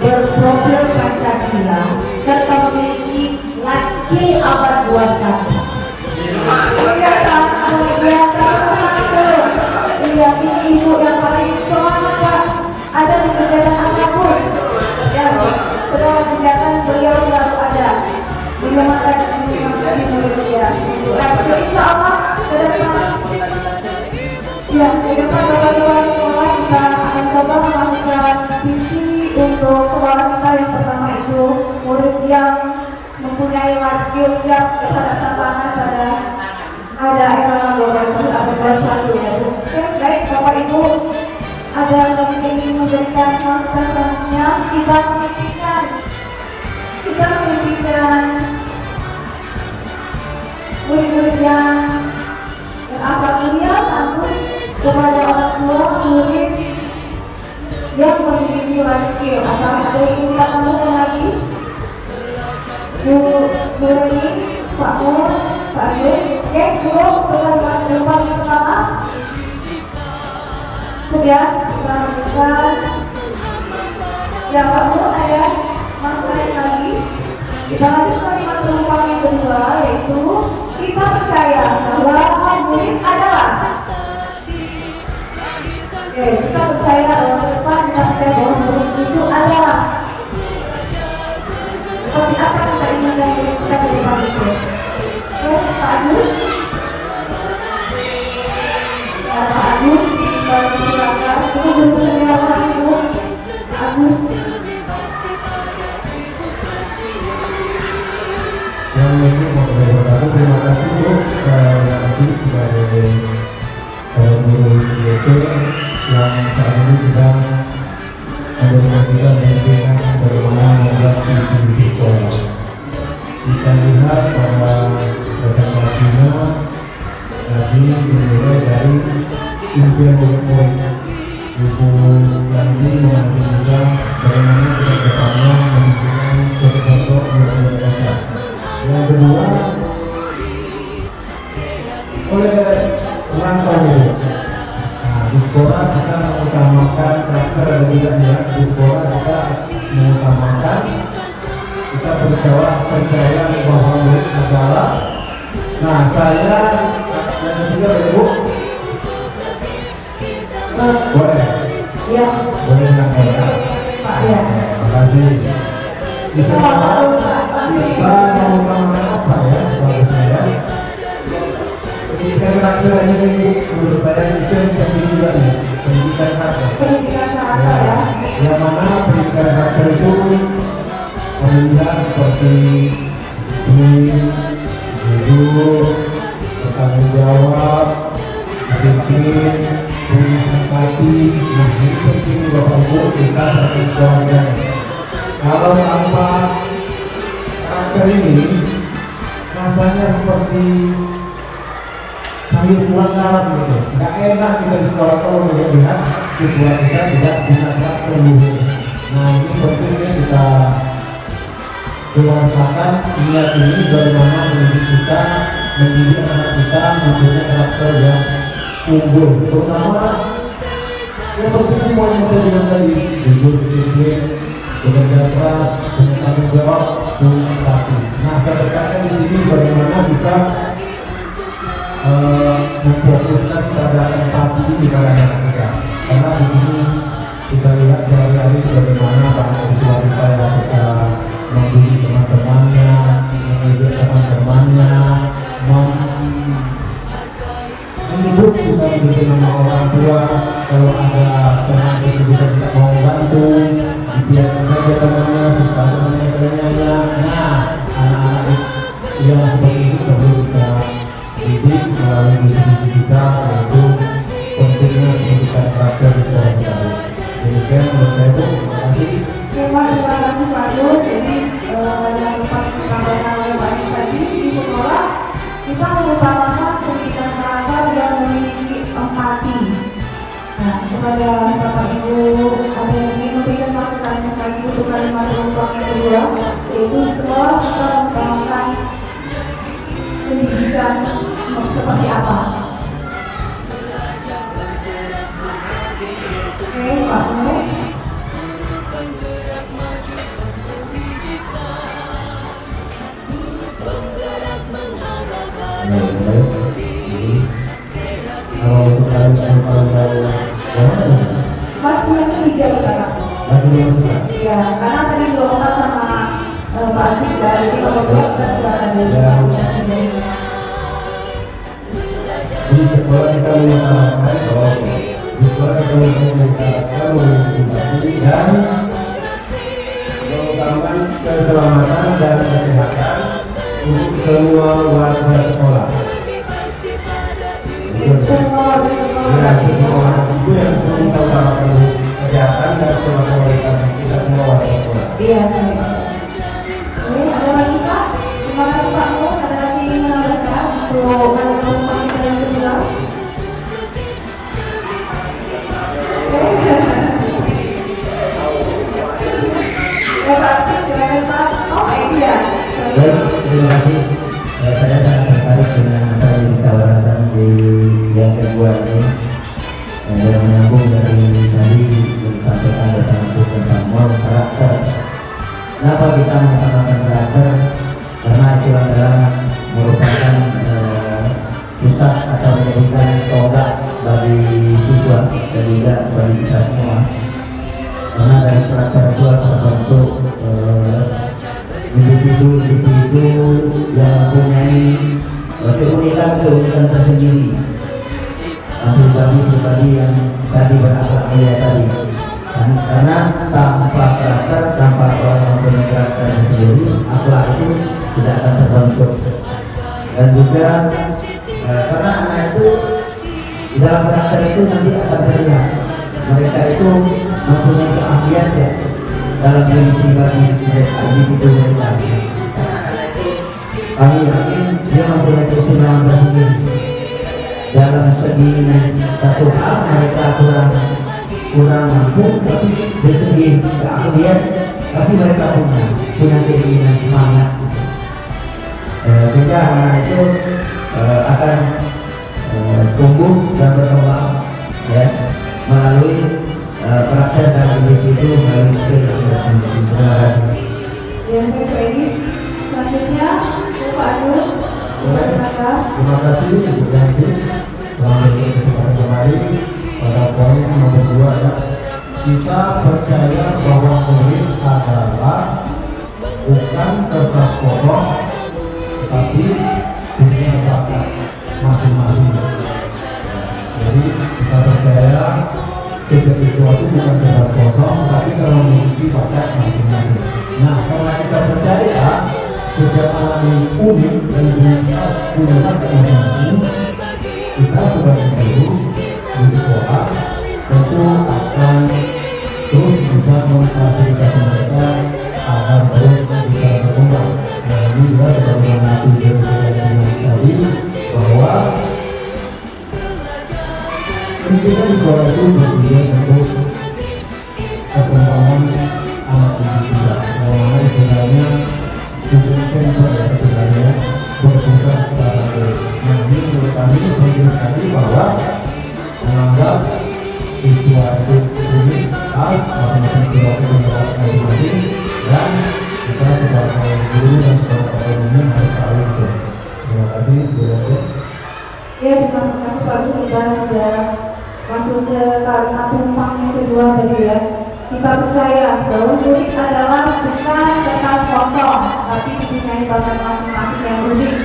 berprofil Pancasila, serta memiliki life skill abad 21. Iya, ini ibu yang paling semangat, ada di kegiatan apapun. Ya, setelah kegiatan beliau selalu ada. Menyemangat murid-murid. Insya Allah ke depan, ya, ke depan Bapak-Bapak sekolah kita akan coba melakukan visi untuk sekolah kita. Yang pertama itu murid yang mempunyai life skill kepada tantangan pada ada era global satu ya Bu. Oke, baik Bapak Ibu, ada yang ingin memberikan masukan selanjutnya. Kita memimpikan murid-murid yang akhlak mulia, santun kepada orang tua murid yang memiliki life skill. Atau ada yang ingin kita tambahkan lagi? Bu Reni, Pak Nur, Pak Nur. Oke, dulu pertanyaan depan pertama. Kemudian kita lanjutkan. Ya Pak Nur, ada masukan lagi? Kita lanjut kalimat penumpang yang kedua, yaitu kita percaya bahwa murid adalah. Oke, kita percaya bahwa depan kita percaya bahwa murid itu adalah. Seperti apa kita inginkan murid kita ke depan itu? Oke, Pak Agus. Ya, Pak Agus, silakan. Itu berbicara Ibu. Pak Agus. Yang ini mau berkata terima kasih Bu nanti sebagai guru IEC yang saat ini sedang mendokumentasikan pimpinan bagaimana membuat visi sekolah. Kita lihat pada presentasinya tadi dimulai dari impian murid. Ibu Yanti mengerti juga bagaimana kita bersama membuat sesuatu yang berbeda. Yang kedua, oleh rangka ini, di sekolah kita mengutamakan karakter dan juga niat. Di sekolah kita mengutamakan, kita percaya bahwa murid adalah. Nah, saya yang ketiga Ibu, boleh, Ya, boleh menambahkan. Pak ya. Terima kasih. Bisa apa ya menurut saya pendidikan karakter ini menurut saya itu yang penting juga nih, pendidikan karakter. Pendidikan karakter ya. Yang mana pendidikan karakter itu menunjukkan seperti jujur, bertanggung jawab, disiplin, punya empati. Nah ini penting Bapak Ibu kita harus keluarga. Kalau tanpa karakter ini rasanya seperti sayur kurang garam gitu. Nggak enak kita di sekolah kalau melihat siswa kita tidak bisa karakter. Nah ini pentingnya kita keluarkan niat ini bagaimana mendidik kita, mendidik anak kita mempunyai karakter yang unggul, terutama yang penting semuanya saya bilang tadi, jujur, disiplin, bekerja keras, punya tanggung jawab, punya empati. Nah saya berkata di sini bagaimana kita memfokuskan pada empati di kalangan kita, karena di sini kita lihat sehari-hari bagaimana banyak siswa kita yang suka membuli teman-temannya, mengejek teman-temannya, menyebut bisa menjadi nama orang tua. Kalau ada teman itu bisa tidak mau bantu, dibiarkan saja temannya, suka temannya kerennya. Nah, anak-anak yang seperti itu perlu kita didik melalui diskusi kita, yaitu pentingnya pendidikan karakter di sekolah kita. Demikian menurut saya Bu, terima kasih. Terima kasih Pak Yus. Jadi yang dapat disampaikan oleh Pak Yus tadi di sekolah kita mengutamakan pendidikan karakter yang memiliki empati. Nah, kepada Bapak Ibu ada yang ingin memberikan masukan lagi untuk kalimat penutup yang kedua, yaitu sekolah kita mengutamakan pendidikan seperti apa? Oke, Pak Yus. Kalau untuk kalian Masih yang ketiga sekarang. Ya, karena tadi dilakukan sama Pak Aziz dari Kementerian Kesehatan. di sekolah kita mengatakan bahwa di sekolah kita mengatakan dan mengutamakan keselamatan dan kesehatan untuk semua warga sekolah. Ya, semua itu yang perlu kita utamakan, kesehatan dan keselamatan kita semua warga sekolah. Iya. Oke, ada lagi Pak? Terima kasih Pak Mo. Ada lagi yang menambahkan untuk kalimat kita yang kedua? Pak, silakan Pak. Oh iya. Baik, terima kasih. Saya sangat tertarik dengan apa yang ditawarkan di yang kedua ini dan menyambung dari tadi disampaikan tentang moral karakter. Kenapa kita mengatakan karakter? Karena itu adalah merupakan pusat atau menjadikan tonggak bagi siswa dan juga bagi kita semua. Karena dari karakter itu terbentuk individu yang mempunyai keunikan tersendiri, pribadi yang tadi berakhlak mulia tadi. Karena tanpa karakter, tanpa orang yang punya karakter sendiri, akhlak itu tidak akan terbentuk. Dan juga karena anak itu di dalam karakter itu nanti akan terlihat mereka itu mempunyai keahlian ya dalam diri pribadi mereka, individu mereka. Kami yakin dia mempunyai keistimewaan tersendiri. Dalam segi satu hal mereka kurang mampu, tapi dari segi keahlian pasti mereka punya keinginan semangat. Sehingga anak itu akan tumbuh dan berkembang ya melalui karakter dan individu melalui skill yang terima kasih. Yang baik, selanjutnya Pak Agus. Terima kasih Ibu Yanti telah berkesempatan kembali pada poin nomor 2 ya. Kita percaya bahwa murid adalah bukan kertas pokok, tetapi punya bakat masing-masing. Jadi kita percaya setiap sesuatu bukan kertas kosong, tapi kalau memiliki bakat masing-masing. Nah, karena kita percaya setiap anak ini unik dan punya bakat masing-masing, kita sebagai guru di sekolah tentu akan terus bisa memfasilitasi mereka agar terus bisa berkembang. Nah, ini juga sebagaimana tujuan tadi bahwa pendidikan di sekolah itu bertujuan untuk perkembangan anak didik kita. Bagaimana istilahnya pendidikan sebenarnya berkembang secara baik. Nah, ini menurut kami penting sekali bahwa menganggap siswa itu ini harus masing-masing siswa itu mendapat masing-masing, dan kita sebagai guru dan sebagai ekonomi harus tahu itu. Terima kasih, Bu Dokter. Ya, terima kasih Pak sudah masuk ke kalimat tumpang yang kedua tadi ya. Kita percaya bahwa murid adalah bukan kertas kosong, tapi mempunyai bakat masing-masing yang unik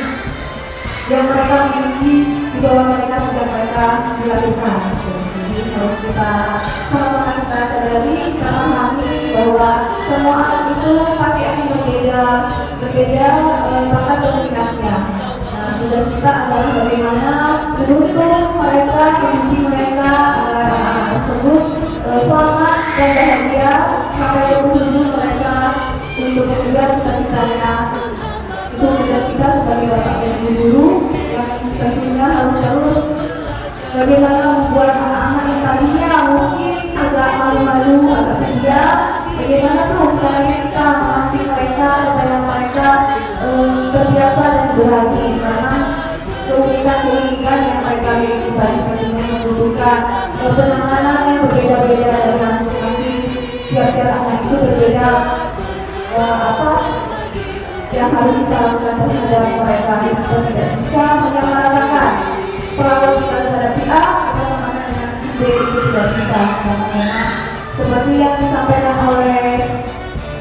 yang mereka miliki di bawah mereka sudah mereka dilakukan. Jadi harus kita sama-sama kita sadari, kita pahami bahwa semua anak itu pasti akan berbeda bakat dan minatnya. Nah, tugas kita adalah bagaimana mendukung mereka, mendidik mereka agar anak-anak tersebut selamat dan bahagia sampai ke ujung mereka untuk mengejar cita-citanya. Itu tugas kita sebagai bapak dan guru yang tentunya harus terus bagaimana membuat anak-anak yang tadinya mungkin agak malu-malu, agak pendiam, bagaimana tuh caranya kita melatih mereka supaya mereka terbiasa dan berani, karena keunikan yang mereka miliki tentunya membutuhkan penanganan yang berbeda-beda dari masing-masing. Tiap-tiap anak itu berbeda yang harus kita lakukan terhadap mereka. Kita tidak bisa menyamaratakan kalau kita terhadap si A atau sama dengan si B, itu tidak bisa. Karena seperti yang disampaikan oleh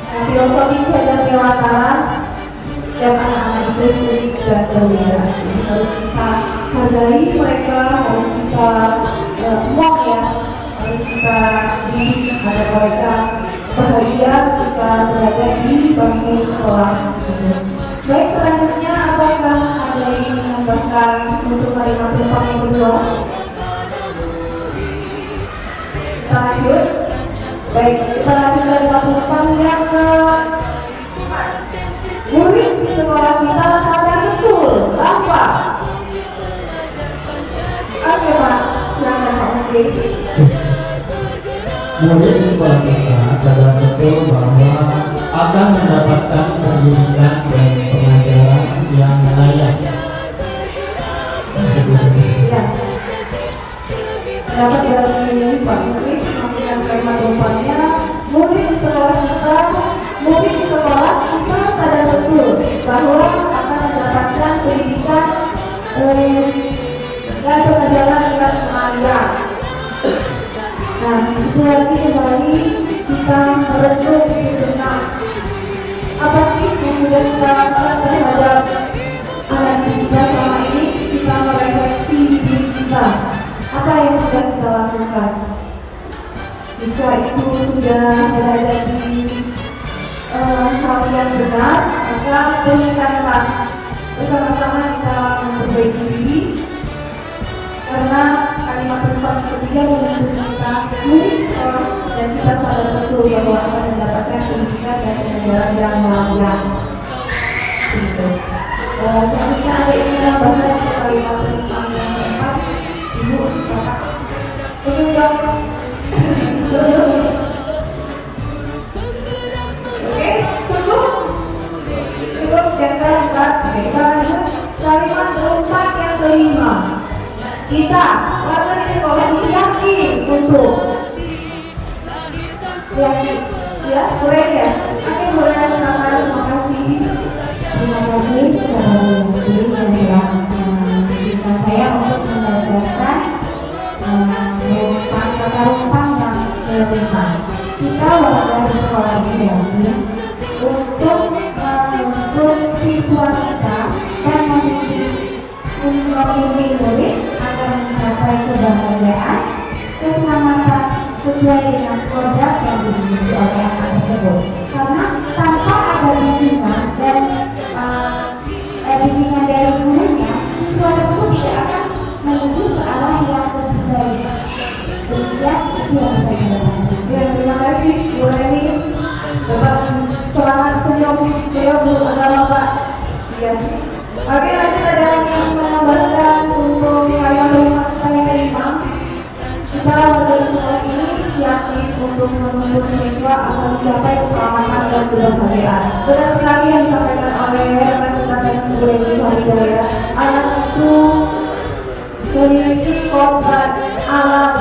filosofi Cesar Dewata, dan anak-anak itu unik dan berbeda. Jadi harus kita hargai mereka, harus kita harus kita didik agar mereka bahagia ketika berada di bangku sekolah. Baik, selanjutnya apakah ada yang ingin menambahkan untuk kalimat tumpang yang kedua? Kita lanjut. Baik, kita lanjut kalimat tumpang yang ke murid di sekolah kita sadar betul apa? Oke Pak, silakan Pak Menteri. Murid di sekolah kita sadar betul bahwa akan mendapatkan pendidikan dan pengajaran yang layak. Ya. Dapat dari Pak Menteri menyampaikan kalimat tumpangnya, murid di sekolah kita sadar betul bahwa akan mendapatkan pendidikan dan pengajaran yang layak. Nah, itu lagi kembali kita merenung sejenak. Apa sih yang sudah kita lakukan terhadap anak kita selama ini? Kita merefleksi diri kita. Apa yang sudah kita lakukan? Jika itu sudah berada di hal yang benar, maka berikanlah bersama-sama kita memperbaiki diri. Karena kalimat tumpang ketiga menuntut kita dan kita sadar betul bahwa akan mendapatkan pendidikan dan pengajaran yang layak. Gitu. Selanjutnya ada yang menambahkan kalimat tumpang yang keempat, Ibu, Bapak. Cukup. Oke, cukup. Jangan lupa. Kita lanjut kalimat tumpang yang kelima. Kita warga di sekolah ini yakin untuk yakin ya, boleh ya. Oke, boleh. Terima kasih kepada guru yang telah kita saya untuk mengajarkan rumpang yang kelima. Kita warga di sekolah ini yakin untuk produk yang dimiliki oleh anak tersebut. Karena tanpa ada bimbingan dan bimbingan dari gurunya, siswa tersebut tidak akan menuju ke arah yang lebih baik. Demikian itu yang saya katakan. Terima kasih Bu Reni. Bapak selamat senyum, beliau belum agama Pak. Iya. Oke, lanjut ada yang menambahkan untuk kalimat saya Imam. Kita pada sekolah ini yakin untuk menuntut siswa akan mencapai keselamatan dan kebahagiaan. Benar sekali yang disampaikan oleh rekan-rekan Bu Reni Hidayah. Anak itu memiliki korban alam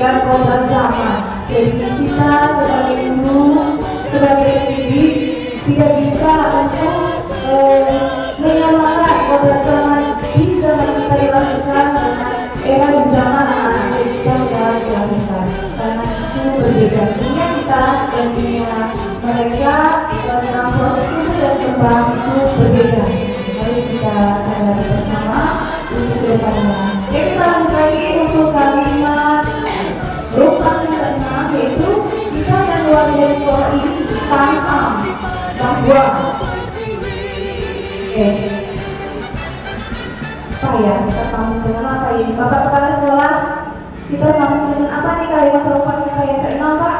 dan korban zaman. Jadi kita sebagai guru, sebagai pendidik tidak bisa untuk menyamakan korban zaman di zaman kita dilakukan dengan era di zaman anak-anak kita sudah dilakukan. Karena itu berbeda dunia kita dan dunia mereka dalam proses dan kembang itu berbeda. Mari kita sadari bersama untuk kedepannya. Jadi kita lanjut lagi untuk kalimat rukun ke-6, yaitu kita yang keluar dari sekolah ini paham bahwa apa ya, kita sambung dengan apa ini Bapak Kepala Sekolah, kita sambung dengan apa nih kalimat rukun yang ke-6 Pak?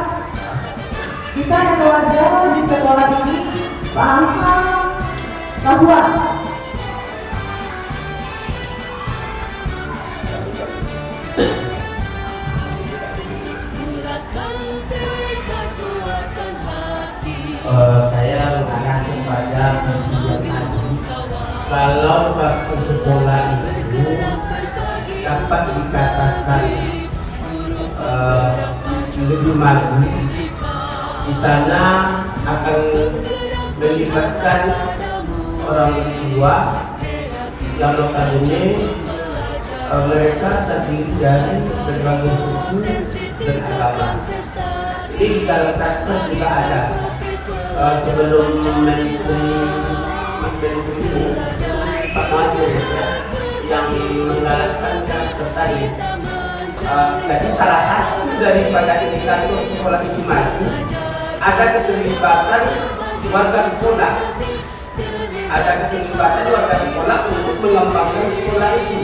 Kita yang keluar dari sekolah ini paham bahwa saya mengarah kepada visi yang tadi. Kalau waktu sekolah itu dapat dikatakan lebih maju, di sana akan melibatkan orang tua yang notabene mereka terdiri dari berbagai suku dan agama. Jadi di dalam kasus juga ada sebelum menteri Pak Mahfud yang menggalakkan tadi. Jadi salah satu daripada indikator sekolah itu maju ada keterlibatan warga sekolah. Ada keterlibatan warga sekolah untuk mengembangkan sekolah itu.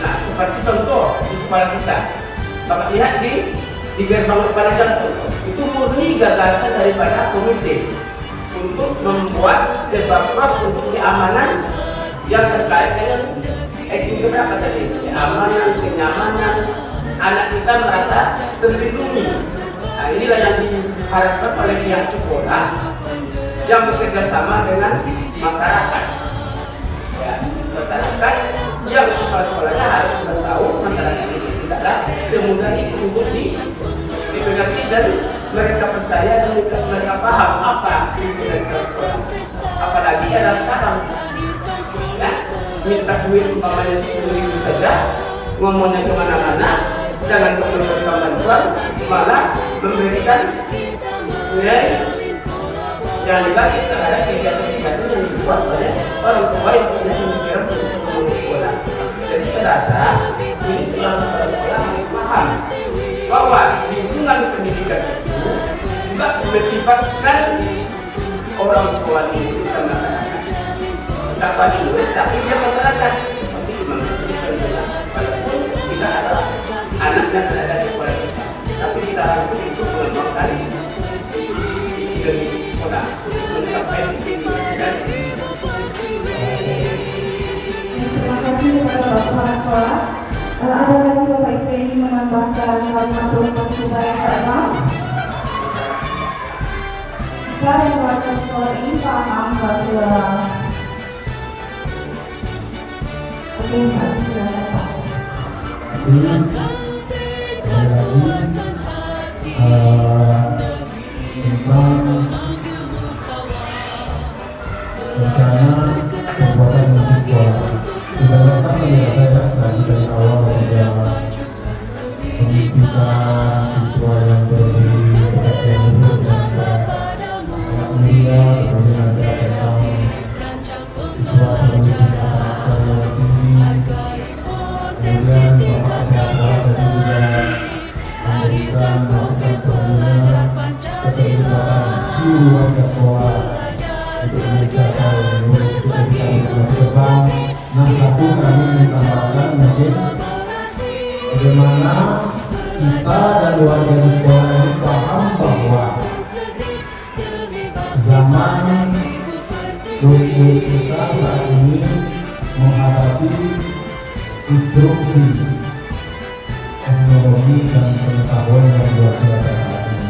Nah, seperti contoh di sekolah kita, Bapak lihat di gerbang kepala jantung itu murni gagasan daripada komite untuk membuat sebuah untuk keamanan yang terkait dengan berapa tadi? Keamanan, kenyamanan, anak kita merasa terlindungi. Nah, inilah yang diharapkan oleh pihak sekolah yang bekerja sama dengan masyarakat. Ya, masyarakat yang kepala sekolahnya harus tahu masyarakat ini tidaklah semudah itu untuk dimengerti dan mereka percaya dan mereka paham apa mereka sekolah. Apalagi ada sekarang, ya, minta duit umpamanya 10.000 saja, ngomongnya kemana-mana, jangan memberikan bantuan, malah memberikan nilai yang juga kita ada kegiatan-kegiatan yang dibuat oleh orang tua yang punya pemikiran untuk sekolah. Jadi saya rasa ini selalu sekolah harus paham bahwa lingkungan pendidikan itu juga melibatkan orang tua itu dan masyarakat. Betapa itu, tapi dia masyarakat seperti pendidikan, walaupun kita adalah anaknya ada di sekolah kita, tapi kita harus untuk mengembangkan demi sekolah mencapai pendidikan. Terima kasih kepada Bapak Kepala Sekolah. Ada lagi Bapak Ibu yang ingin menambahkan kalimat rukun supaya ke-6? Kita yang keluarga sekolah ini paham bahwa oke, silakan Pak. Tentang pembuatan musik sekolah. Sebenarnya saya dari awal sudah memikirkan siswa yang berdiri sebagai murid dan anak muda, kemudian ada tentang siswa pendidikan yang tinggi, kemudian bapak-bapak satu kami menambahkan mungkin bagaimana kita dan warga di sekolah ini paham bahwa zaman guru kita saat ini menghadapi disrupsi teknologi dan pengetahuan yang luar biasa saat ini.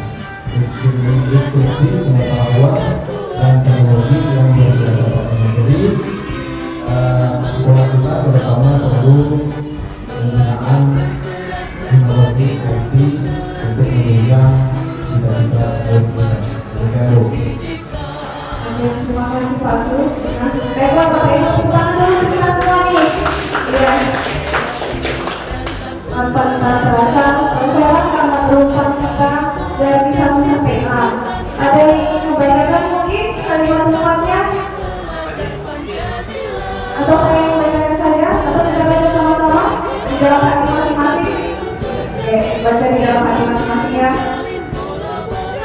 Disrupsi pengetahuan dan teknologi yang luar biasa saat ini. Jadi sekolah kita terutama perlu penggunaan teknologi IT untuk menunjang cita-cita kita. Terima kasih Pak Sus. Baiklah Bapak Ibu, tepuk tangan dulu kita semua nih. Ya. Tanpa terasa, sekarang karena berusaha kita dan bisa menyampaikan. Ada yang ingin membayangkan mungkin kalimat tempatnya? Atau ada yang membayangkan saja? Atau kita baca sama-sama di dalam hati masing-masing? Oke, baca di dalam hati masing-masing ya.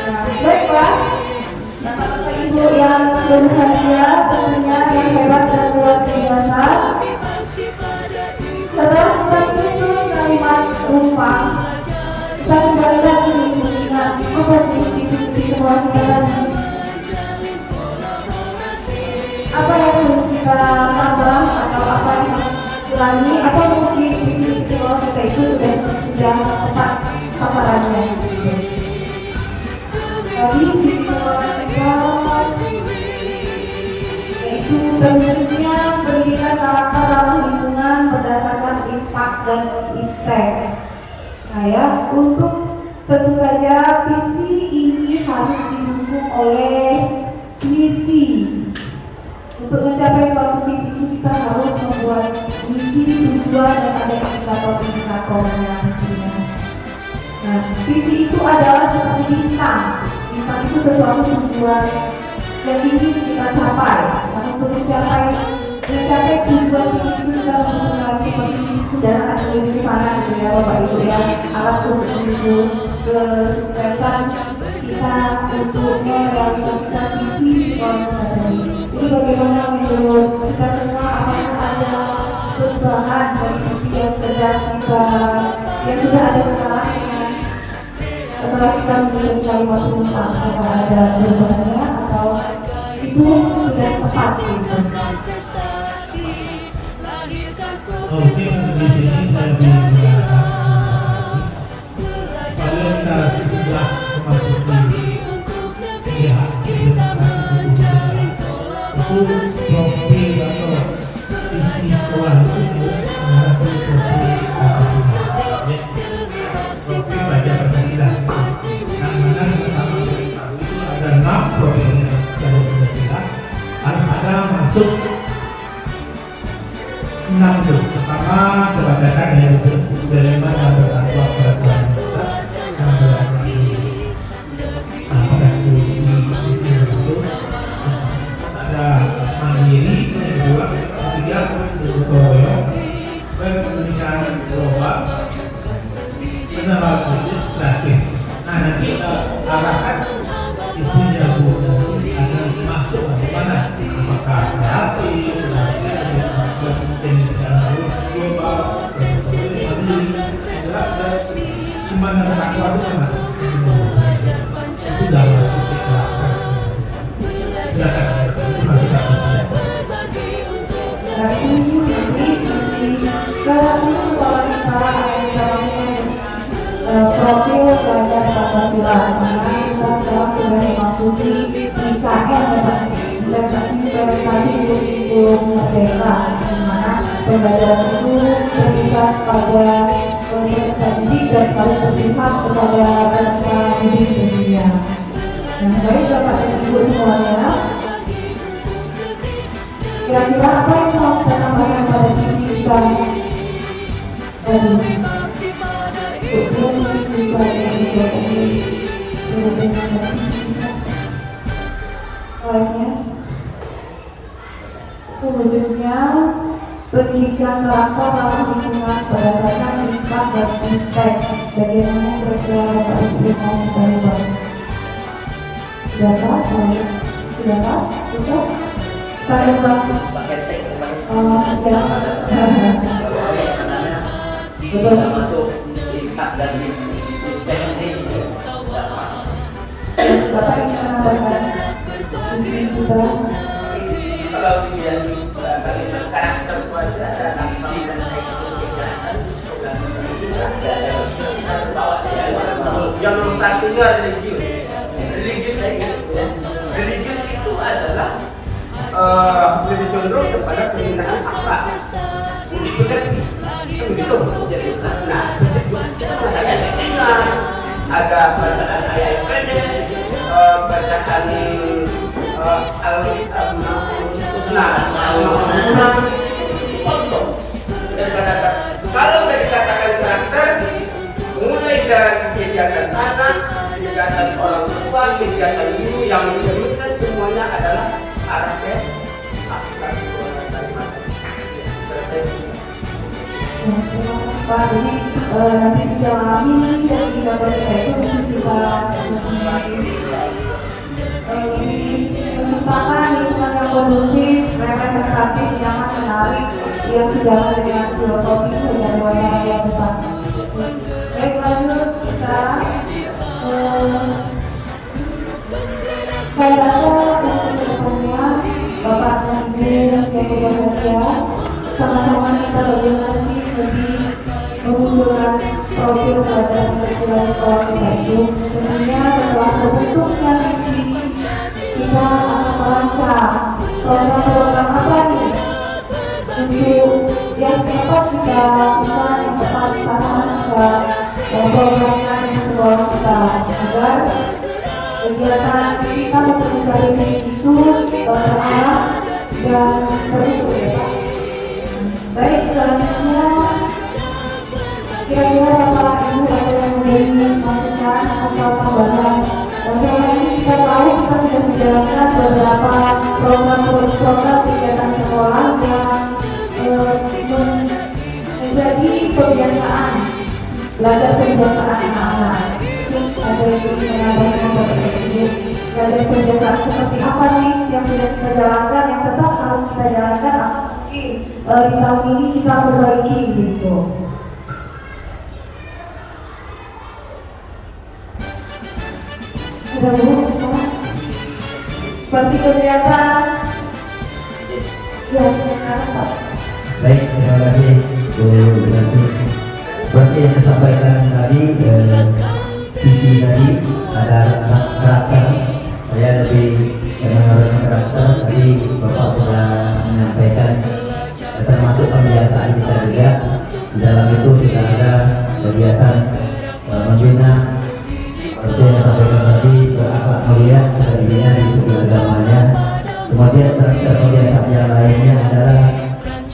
Nah, baiklah. Bapak Ibu yang berbahagia, tentunya yang hebat dan luar biasa. Setelah kita susun kalimat rumpang, kita kembali lagi mengingat apa sih semua kita tadi. Apa yang harus kita tambah atau apa yang ulangi, atau mungkin semua kita itu sudah tepat sasarannya. Tadi yaitu bentuknya pendidikan karakter ramah lingkungan berdasarkan impact dan impact. Nah ya, untuk tentu saja visi ini harus didukung oleh misi. Untuk mencapai suatu visi itu kita harus membuat misi, tujuan, dan ada indikator-indikatornya tentunya. Nah, visi itu adalah seperti bintang. Bintang itu sesuatu tujuan yang ingin kita capai. Nah, untuk mencapai tujuan itu kita mempunyai seperti itu dan ada di sana gitu ya Bapak Ibu ya, alat untuk menuju kesuksesan kita untuk merealisasikan visi sekolah ini. Jadi bagaimana menurut kita semua, apakah ada perubahan dari visi yang sudah ada sekarang setelah kita memiliki kalimat rumpang, apakah ada perubahannya atau itu sudah tepat gitu? Oke, di sini saya sudah memasuki pihak itu profil atau visi sekolah itu menghadapi profil pelajar Pancasila. Yang mana pertama itu ada 6 profilnya dari Pancasila, harus ada masuk 6 itu. Pertama, kebajakan yang berlima dan bertakwa pada Tuhan kita, yang berarti ada mandiri, kedua, ketiga, gotong pendidikan global, penerapan bisnis gratis. Nah, nanti arahkan isinya Bu, ada masuk bagaimana? Apakah kreatif, jenis global, gimana takwa itu kan? Itu dalam profil pelajar Pancasila, karena kita sekarang sudah memasuki IKN dan tadi belum merdeka, dimana pembelajaran itu berpihak pada peserta didik dan harus berpihak kepada peserta didik dunia. Nah, baik Bapak dan Ibu semuanya, kira-kira apa yang mau kita tambahkan pada sini kita tadi? Selanjutnya, pendidikan karakter ramah lingkungan berdasarkan impact dan impact. Bagaimana kira-kira Bapak Ibu mau mencoba? Sudah? Sudah? Saya ulang. ya. Betul. masuk tingkat dan teknik Bapak ingin menambahkan mungkin kita kalau dilihat kalimat karakter itu aja ada nampak dan yang nomor satunya religius. Religius itu adalah lebih cenderung kepada permintaan akhlak. Dimengerti. Begitu. Nah, masalahnya ada bacaan ayat pendek, bacaan kalau sudah dikatakan karakter, mulai dari kegiatan anak, kegiatan orang tua, kegiatan guru yang mencerminkan semuanya adalah arah ke akhlak dari mata. Pak, jadi nanti didalami dan didapat itu kita menciptakan lingkungan yang kondusif, representatif, nyaman, menarik, yang sejalan dengan filosofi dan wacana yang besar. Baik, lanjut kita saya rasa untuk berikutnya Bapak dan Ibu yang berbahagia, sama-sama kita bagaimana lebih mengumpulkan profil pelajaran kecil sekolah kita itu. Tentunya setelah terbentuknya visi, kita akan merancang program-program apa nih untuk yang dapat kita lakukan, yang dapat dilaksanakan programnya di sekolah kita agar kegiatan kita untuk mencari itu berarah dan terus ya. Baik, selanjutnya kira-kira Bapak Ibu ada yang memberi masukan atau tambahan. Bagaimana ini kita tahu kita sudah menjalankan beberapa program kegiatan sekolah yang menjadi kebiasaan belajar kebiasaan anak-anak. Ada yang ingin menambahkan Bapak Ibu, ada kebiasaan seperti apa nih yang sudah kita jalankan, yang tetap harus kita jalankan atau mungkin di tahun ini kita perbaiki gitu. Ada Bu, seperti kegiatan yang Pak. Baik, terima kasih Bu Bupati. Seperti yang disampaikan tadi, visi tadi ada karakter. Saya lebih mengenai karakter. Tadi Bapak sudah menyampaikan termasuk pembiasaan kita juga. Di dalam itu sudah ada kegiatan membina seperti yang disampaikan tadi berakhlak mulia sudah dibina di segi agamanya. Kemudian karakter kebiasaan yang lainnya adalah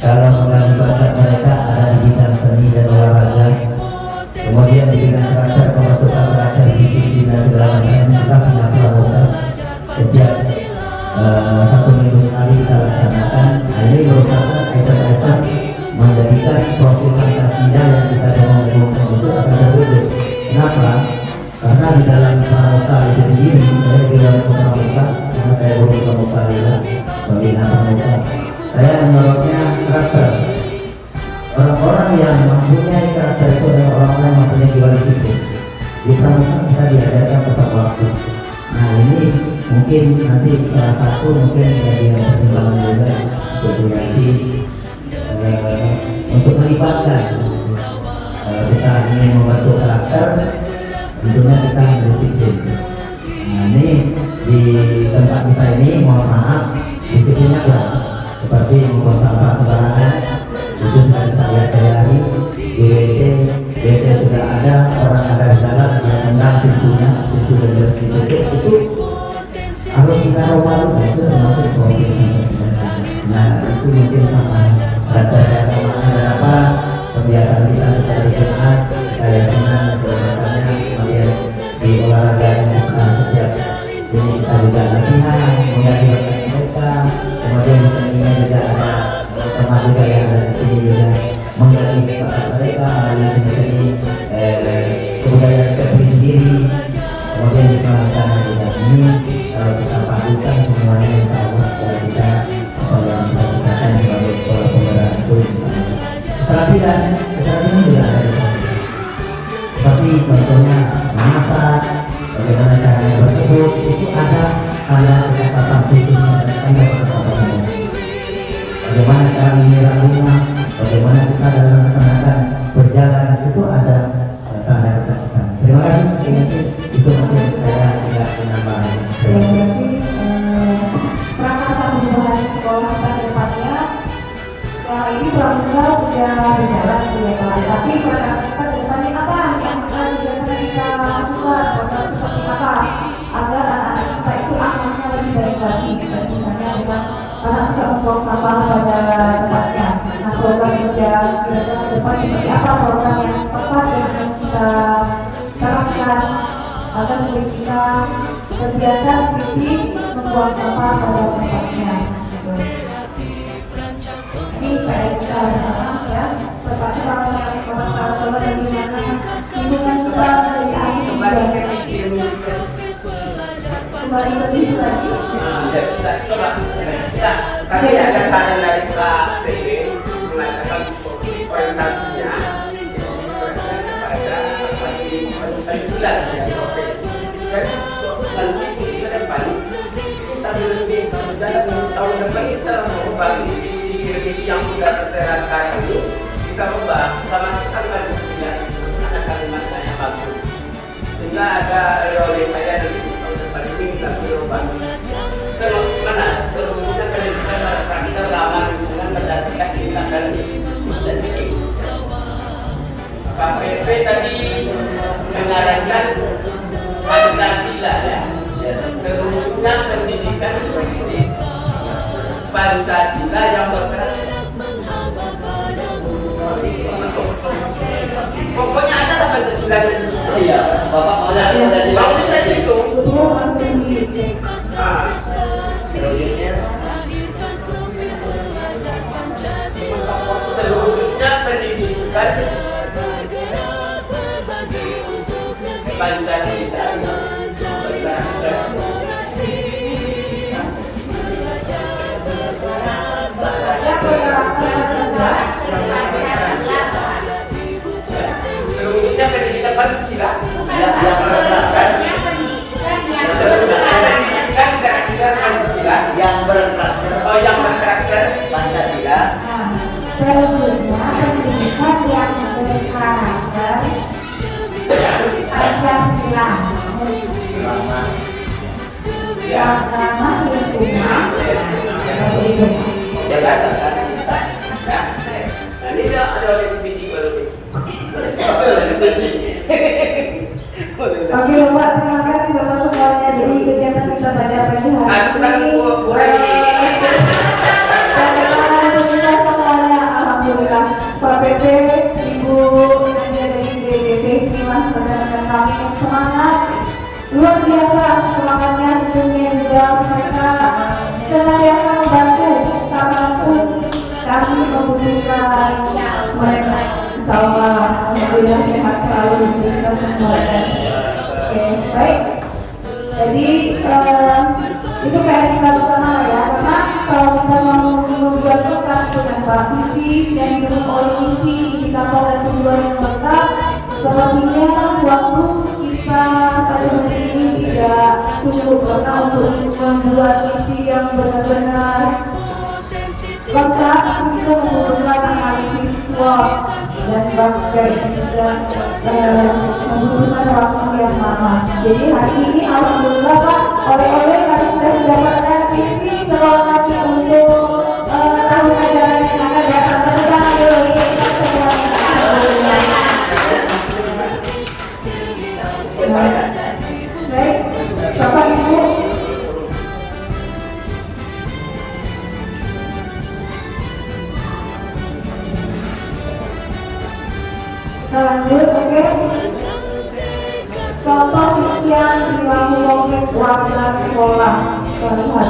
kalau mengganggu bakat mereka ada di bidang seni dan olahraga. Kemudian di bidang karakter pembentukan karakter disiplin dan segala macam juga punya pramuka sejak 1 minggu sekali kita laksanakan. Nah, ini merupakan item-item menjadikan profil Pancasila yang kita ngomong-ngomong itu akan berbeda. Kenapa? Karena di dalam pramuka itu sendiri, saya bilang pramuka karena saya bukan pramuka lila, pembina pramuka. Saya menyorotnya karakter. Orang-orang yang mempunyai karakter itu adalah orang-orang yang mempunyai jiwa disiplin. Di pramuka kita diajarkan tepat waktu. Nah, ini mungkin nanti salah satu mungkin dari yang pertimbangan juga untuk nanti untuk melibatkan kita ingin membentuk karakter, tentunya kita harus disiplin. Nah, ini di tempat kita ini mohon maaf disiplinnya kurang, seperti membuang sampah sembarangan itu sudah kita lihat hari di WC sudah ada orang ada di dalam yang tendang pintu dan itu harus kita ubah itu termasuk profil. Nah, itu mungkin sama rasa-rasanya dan apa kebiasaan kita secara Jumat kayak senang kegiatannya kemudian di olahraga kita setiap ini kita juga latihan mengajarkan mereka, kemudian di seninya juga ada teman juga yang ada di sini juga menggali bakat mereka melalui seni kebudayaan kita sendiri, kemudian diperlukan juga ini kalau kita padukan semuanya insya Allah kita apa yang kita katakan sebagai ada kesempatan khususnya dan ada kesempatan bagaimana cara menyiram bunga, bagaimana kita dalam melaksanakan berjalan itu ada tanda ketakutan. Terima kasih. Itu mungkin saya tidak menambah. Ya, berarti perangkat perubahan sekolah pada depannya selama ini pramuka sudah berjalan ya Pak. Tapi perangkat depannya apa yang akan kita lakukan atau seperti apa agar anak-anak kita itu akhlaknya lebih baik lagi, misalnya dengan anak bisa membuang sampah pada tempatnya. Nah, program kerja kira-kira ke depan seperti apa program yang tepat yang harus kita terapkan agar kita terbiasa sisi membuang sampah pada tempatnya. Ini saya bisa ya, tetapi kalau yang orang dari mana lingkungan kita dari air kembali ke situ lagi. Tadi ada saran dari Pak PW mengatakan orientasinya pada bulan dan nanti ke depan kita lebih dalam tahun depan kita mengubah revisi yang sudah terterakan itu kita ubah sama sekali ada kalimatnya yang bagus sehingga ada oleh saya dari tahun depan ini bisa berubah. Kalau mana kemudian kita lama dengan berdasarkan tindakan dan Pak PP tadi menyarankan Pancasila ya, kerukunan pendidikan Pancasila yang bergerak. Pokoknya ada Pancasila itu. Iya, Bapak ada Pancasila. Bagus saja itu. Terwujudnya pendidikan Pancasila terwujudnya pendidikan Pancasila yang bergerakkan Pancasila yang berkarakter Pancasila. Terwujudnya pendidikan yang berkarakter Pancasila. Yang ramah lingkungan. Nah, ini ada oleh sebiji baru. Oke Bapak, terima kasih Bapak semuanya dari kegiatan kita pada pagi hari ini. Alhamdulillah, Pak PP, Ibu dari DPP, Mas, rekan-rekan kami yang semangat, luar biasa semangatnya, tentunya juga mereka senantiasa membantu kapanpun kami membutuhkan mereka. Insyaallah, alhamdulillah sehat selalu kita semuanya. Oke, baik. Jadi itu kayak kita bersama ya, karena kalau kita mau membuat program dengan partisi dan dengan politisi kita pada tujuan yang lengkap, sepertinya waktu kita pada hari ini tidak cukup karena untuk membuat visi yang benar-benar lengkap kita membutuhkan analisis SWOT dan bagai juga membutuhkan waktu yang lama. Jadi hari ini alhamdulillah Pak, oleh-oleh kami sudah mendapatkan visi sekolah kami untuk tahun ajaran yang akan datang. Tepuk tangan dulu kita semuanya. Baik, Bapak Ibu. Lanjut, oke. Contoh sekian dilakukan warga sekolah. Lihat.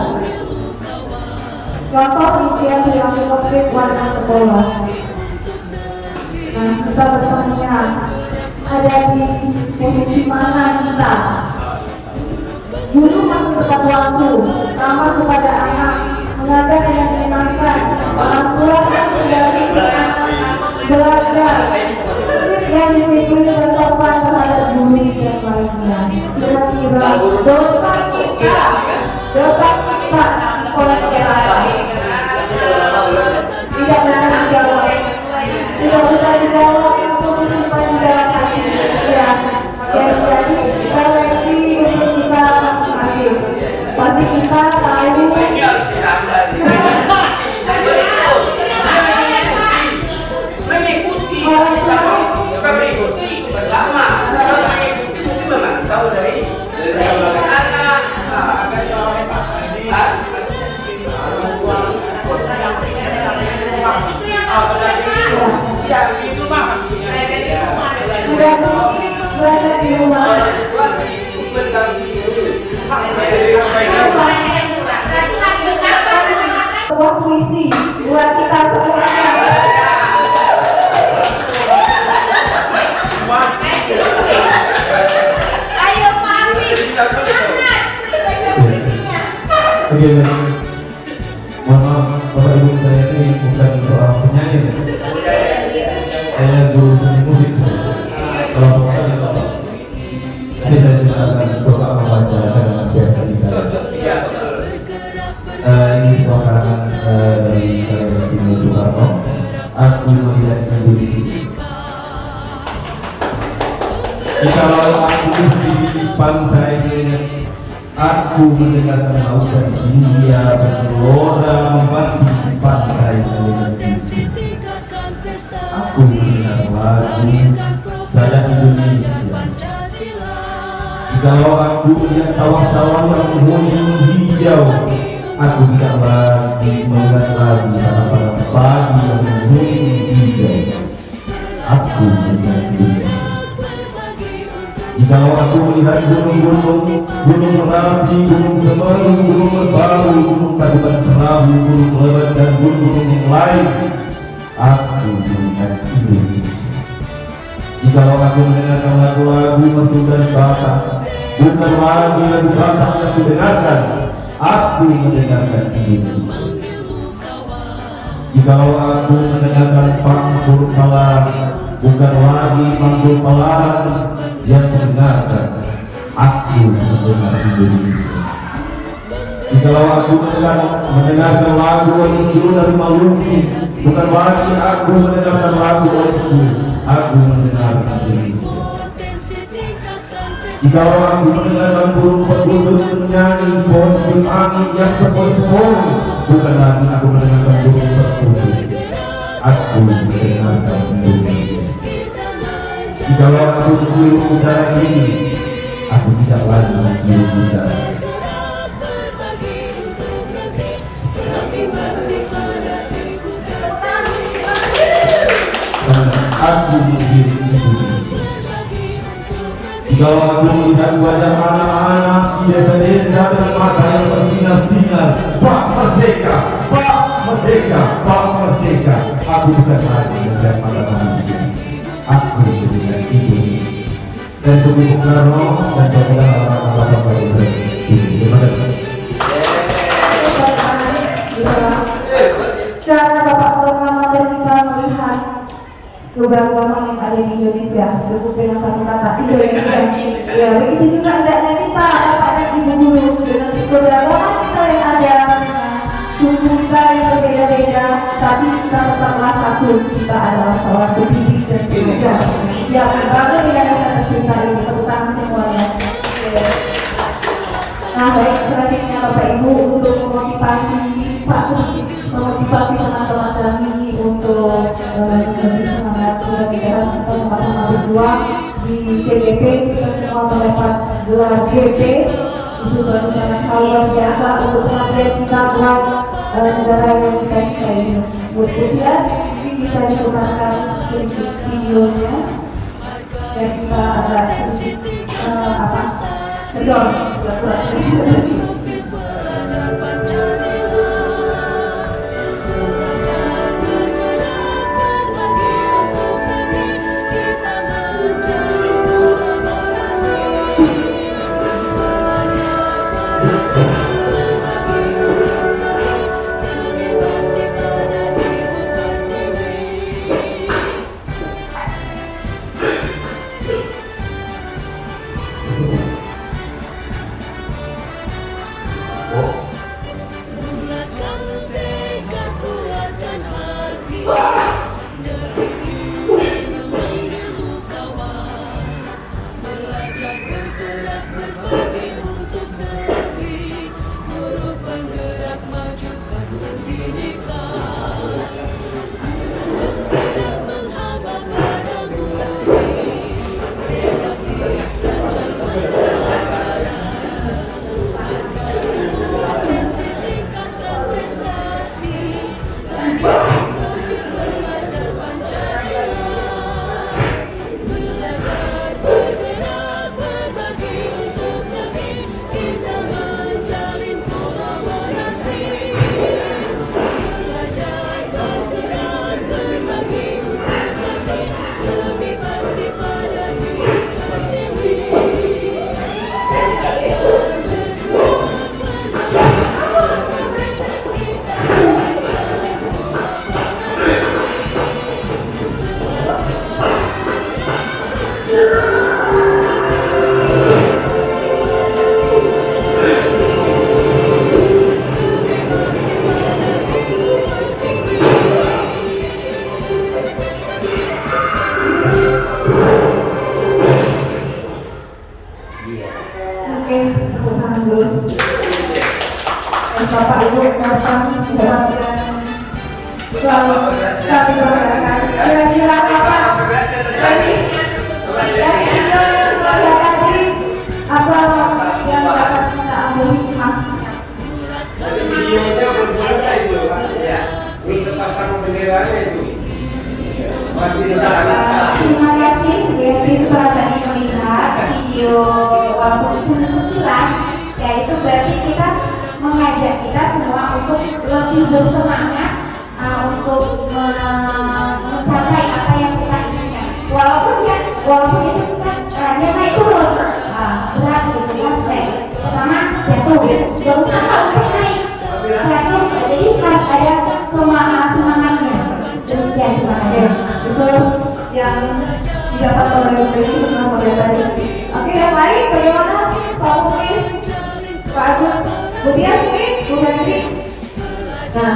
Contoh sekian dilakukan warga sekolah. Nah, kita bertanya, ada di posisi mana kita? Guru masih tepat waktu, ramah kepada anak, mengajar yang menyenangkan, orang tua yang menjadi belajar yang dipilih bersopan terhadap guru yang lainnya. Kira-kira dosa kita Dosa kita kolesterol tidak bisa dijawab, tidak bisa dijawab untuk menyimpan di dalam hati. Ya, jadi refleksi untuk kita masing-masing. Pasti kita tahu. Berada di rumah. Sebuah puisi buat kita semuanya. Ayo Mami. Oke, mohon maaf Bapak Ibu, saya ini bukan seorang penyanyi. Saya guru seni musik. Kalau bukan Bapak, nanti saya juga akan coba membaca dengan biasa di saya. Ini sebuah karangan dari saya Timo Soekarno. Aku melihat kondisi. Jikalau aku di pantai, aku mendengarkan lautan India bergelora membantu pantai Indonesia. Aku mendengar lagu Saya Indonesia. Jikalau aku melihat sawah-sawah yang menghuni hijau, aku tidak lagi melihat lagi pada pagi yang menghuni hijau. Aku melihat dunia. Jikalau aku melihat gunung-gunung, gunung Merapi, gunung Semeru, gunung Merbabu, gunung Tangkuban Perahu, gunung Lebat dan gunung-gunung yang lain, aku melihat Indonesia. Jikalau aku mendengarkan lagu-lagu merdu dan Batak, bukan lagi lagu Batak yang aku dengarkan, aku mendengarkan Indonesia. Jikalau aku mendengarkan pangkur malam, bukan lagi pangkur malam yang mendengarkan, aku mendengar Indonesia. Jikalau aku mendengarkan lagu Oisu dari Maluku, bukan lagi aku mendengarkan lagu Oisu, aku mendengarkan Indonesia. Jikalau aku mendengarkan burung perkutut menyanyi, pohon angin yang sepoi-sepoi, bukan lagi aku mendengarkan burung perkutut, aku mendengarkan Indonesia. Jikalau aku menghirup udara ini, aku tidak lagi menghirup udara. Aku menghirup Indonesia. Jikalau aku melihat wajah anak-anak di desa-desa dan mata yang bersinar-sinar, Pak Merdeka, Pak Merdeka, Pak Merdeka, aku bukan lagi melihat mata manusia. Aku melihat Indonesia. Dan Bung Karno dan pemuda orang-orang Bapak Ibu. Terima kasih. Cara Bapak mengamalkan kita melihat keberagaman yang ada di Indonesia, cukup dengan satu kata Indonesia. Ya, begitu juga hendaknya kita Bapak dan Ibu guru dengan keberagaman kita yang ada, suku kita yang berbeda-beda, tapi kita tetaplah satu. Kita adalah seorang pendidik dan pengajar yang bangga dengan kita tercinta ini, terutama semuanya. Nah, baik selanjutnya Bapak Ibu untuk memotivasi teman-teman kami untuk lebih semangat mudah-mudahan kita sama-sama berjuang di CDP. Kita semua mendapat gelar GP, itu merupakan hal luar biasa untuk pengabdian kita buat negara yang kita cintai ini. Kemudian ini bisa diputarkan sedikit videonya dan kita ada sedang Oke, tepuk tangan dulu. Bapak Ibu datang mendapatkan selalu kami berikan. Kira-kira apa? Tadi apa yang dapat kita ambil hikmahnya? Videonya belum selesai itu, Pak. Ya, ini pasang benderanya itu. Masih ada. Terima kasih yang telah tadi melihat video walaupun sekilas, yaitu berarti kita mengajak kita semua untuk lebih bersemangat untuk mencapai apa yang kita inginkan. Walaupun itu kita naik turun, berat gitu kan, pertama jatuh, berusaha untuk naik, jatuh, jadi harus ada semangatnya. Demikian semangatnya. Itu yang didapat oleh Beli bersama oleh tadi. Oke, yang lain bagaimana? Pak Mungkin, Pak Agus, Bu Dian mungkin, Bu Hendri. Nah,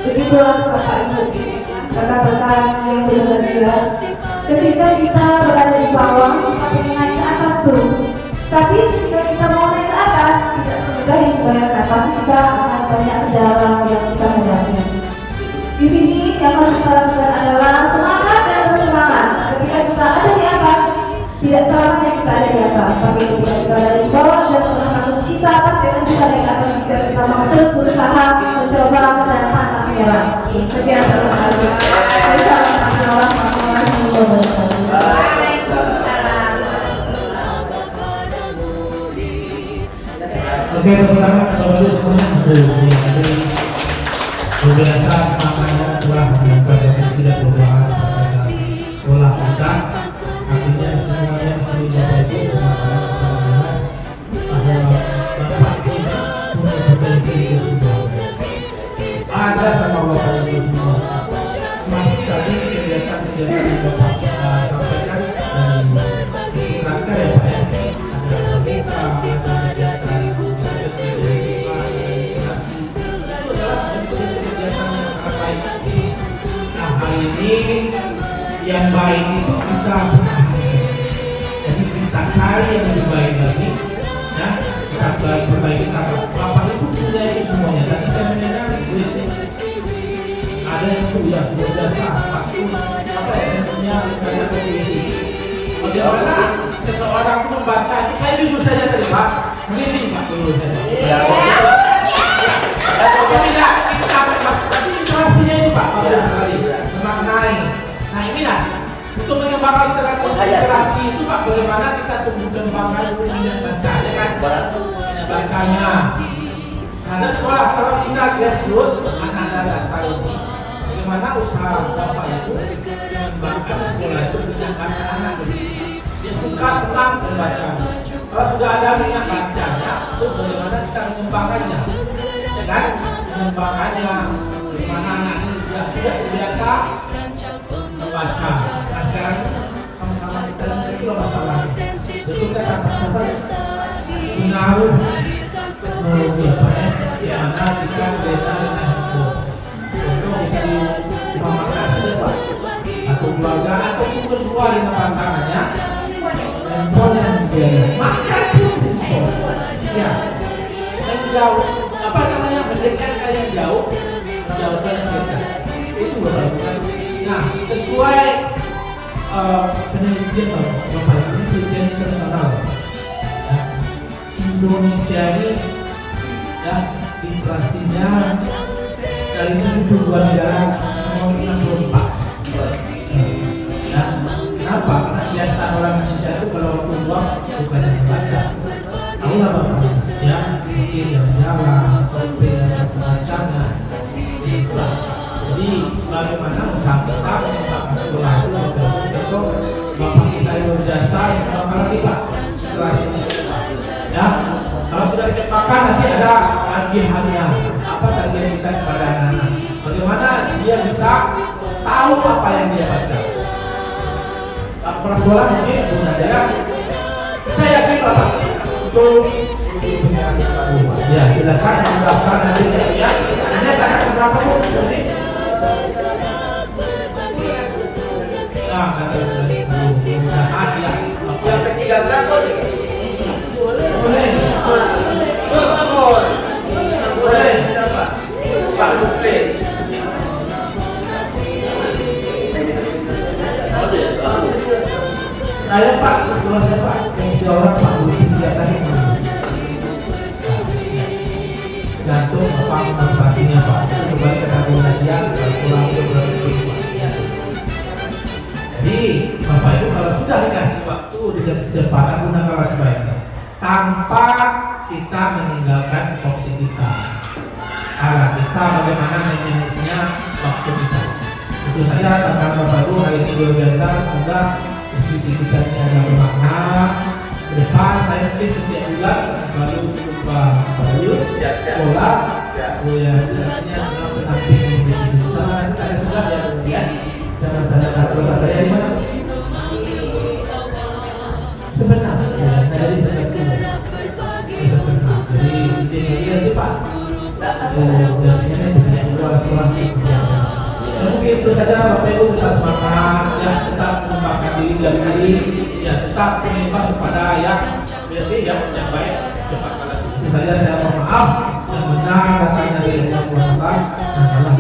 begitulah Bapak Ibu, rekan-rekan yang berbahagia. Ketika kita berada di bawah, tapi naik ke atas tuh. Tapi ketika kita mau naik ke atas, tidak semudah yang dibayangkan. Pasti kita akan banyak kendala yang kita hadapi. Di sini yang harus kita lakukan adalah semangat dan bersemangat. Ketika kita ada di atas, tidak salahnya kita ada di atas. Tapi ketika kita ada di bawah dan semangat kita pasti akan bisa naik ke atas. Jika kita mau terus berusaha mencoba dan pantang menyerah. Sekian terima kasih. Assalamualaikum warahmatullahi wabarakatuh. Oke, pertama biasa makanya telah menyampaikan tidak berdoa pada pola kita, artinya semuanya sudah baik bahwa Bapak kita punya potensi ada sama Bapak Ibu. Semakin tadi kegiatan-kegiatan yang Bapak sampaikan dan diterangkan ya Pak ya, ada terbuka, ada kegiatan ini yang baik itu kita jadi kita cari yang lebih baik lagi ya, kita perbaiki apa itu sudah ini semuanya. Tadi saya mendengar ada yang sudah biasa apa yang punya karya puisi. Bagaimana seseorang itu membaca itu, saya jujur saja tadi Pak, begini Pak dulu saya. Tidak kita tapi informasinya itu Pak memaknai. Nah inilah untuk mengembangkan literasi itu Pak, bagaimana kita tumbuh kembangkan minat baca, ya kan? Minat bacanya. Karena sekolah kalau kita grassroots anak-anak dasar ini, bagaimana usaha Bapak itu mengembangkan sekolah itu minat baca anak ini. Dia suka senang membaca. Kalau sudah ada minat bacanya, itu bagaimana kita mengembangkannya, ya kan? Mengembangkannya, bagaimana anak ini sudah biasa membaca. Nah sekarang sama-sama kita itu masalahnya. Betul kata Pak Sabar, pengaruh teknologi. bisa beda dengan handphone. Contoh bisa di rumah makan saja Pak, atau keluarga ataupun berdua dengan pasangannya, handphone yang makan pun handphone. Ya, yang jauh apa namanya mendekatkan yang jauh, menjauhkan yang dekat. Itu Bapak. Nah, sesuai penelitian Bapak Ibu, penelitian internasional. Indonesia ini ya inflasinya dari 72 negara nomor 64. Ya, kenapa? Karena biasa orang Indonesia itu kalau waktu uang bukan yang membaca. Tahu nggak Bapak? Ya, mungkin yang jalan, kopi dan semacamnya. Itulah. Jadi bagaimana usaha-usaha sekolah itu betul-betul Bapak kita yang berjasa kalau kita setelah ini. Ya, kalau sudah dicepatkan nanti ada tagihannya. Apa tagihan kita kepada anak-anak? Bagaimana dia bisa tahu apa yang dia baca? Kepala sekolah mungkin punya dia. Saya yakin Bapak betul. Ya, silakan menjelaskan nanti ya. Hanya tanya berapa pun ini. Nah, kata dari mudah-mudahan ya. Yang ketiga berapa nih? Boleh. Pak Lutfi. Saya Pak, kalau saya Pak, yang orang Pak Lutfi tidak tadi gantung apa motivasinya Pak. Kembali ke tabung kajian, pulang ke berarti. Jadi Bapak Ibu kalau sudah dikasih waktu, dikasih kesempatan, gunakanlah sebaiknya tanpa kita meninggalkan opsi kita. Arah kita bagaimana manajemennya waktu kita. Itu saja tentang Bapak Ibu hari ini luar biasa. Semoga diskusi kita ini ada bermakna. Ke depan saya mungkin setiap bulan selalu jumpa Bapak Ibu sekolah. Ya, artinya dalam pendampingan di besar. Saya sudah ya kemudian jangan saya kata saya di mana. Sebenarnya saya di sebenarnya. Jadi intinya sih Pak. Dan ini bisa keluar mungkin itu saja Bapak Ibu, kita semangat ya, tetap mengembangkan diri dari tadi ya, tetap menyembah kepada yang berarti yang baik cepat kalah. Itu saja saya mohon maaf yang benar rasanya dari Allah dan salah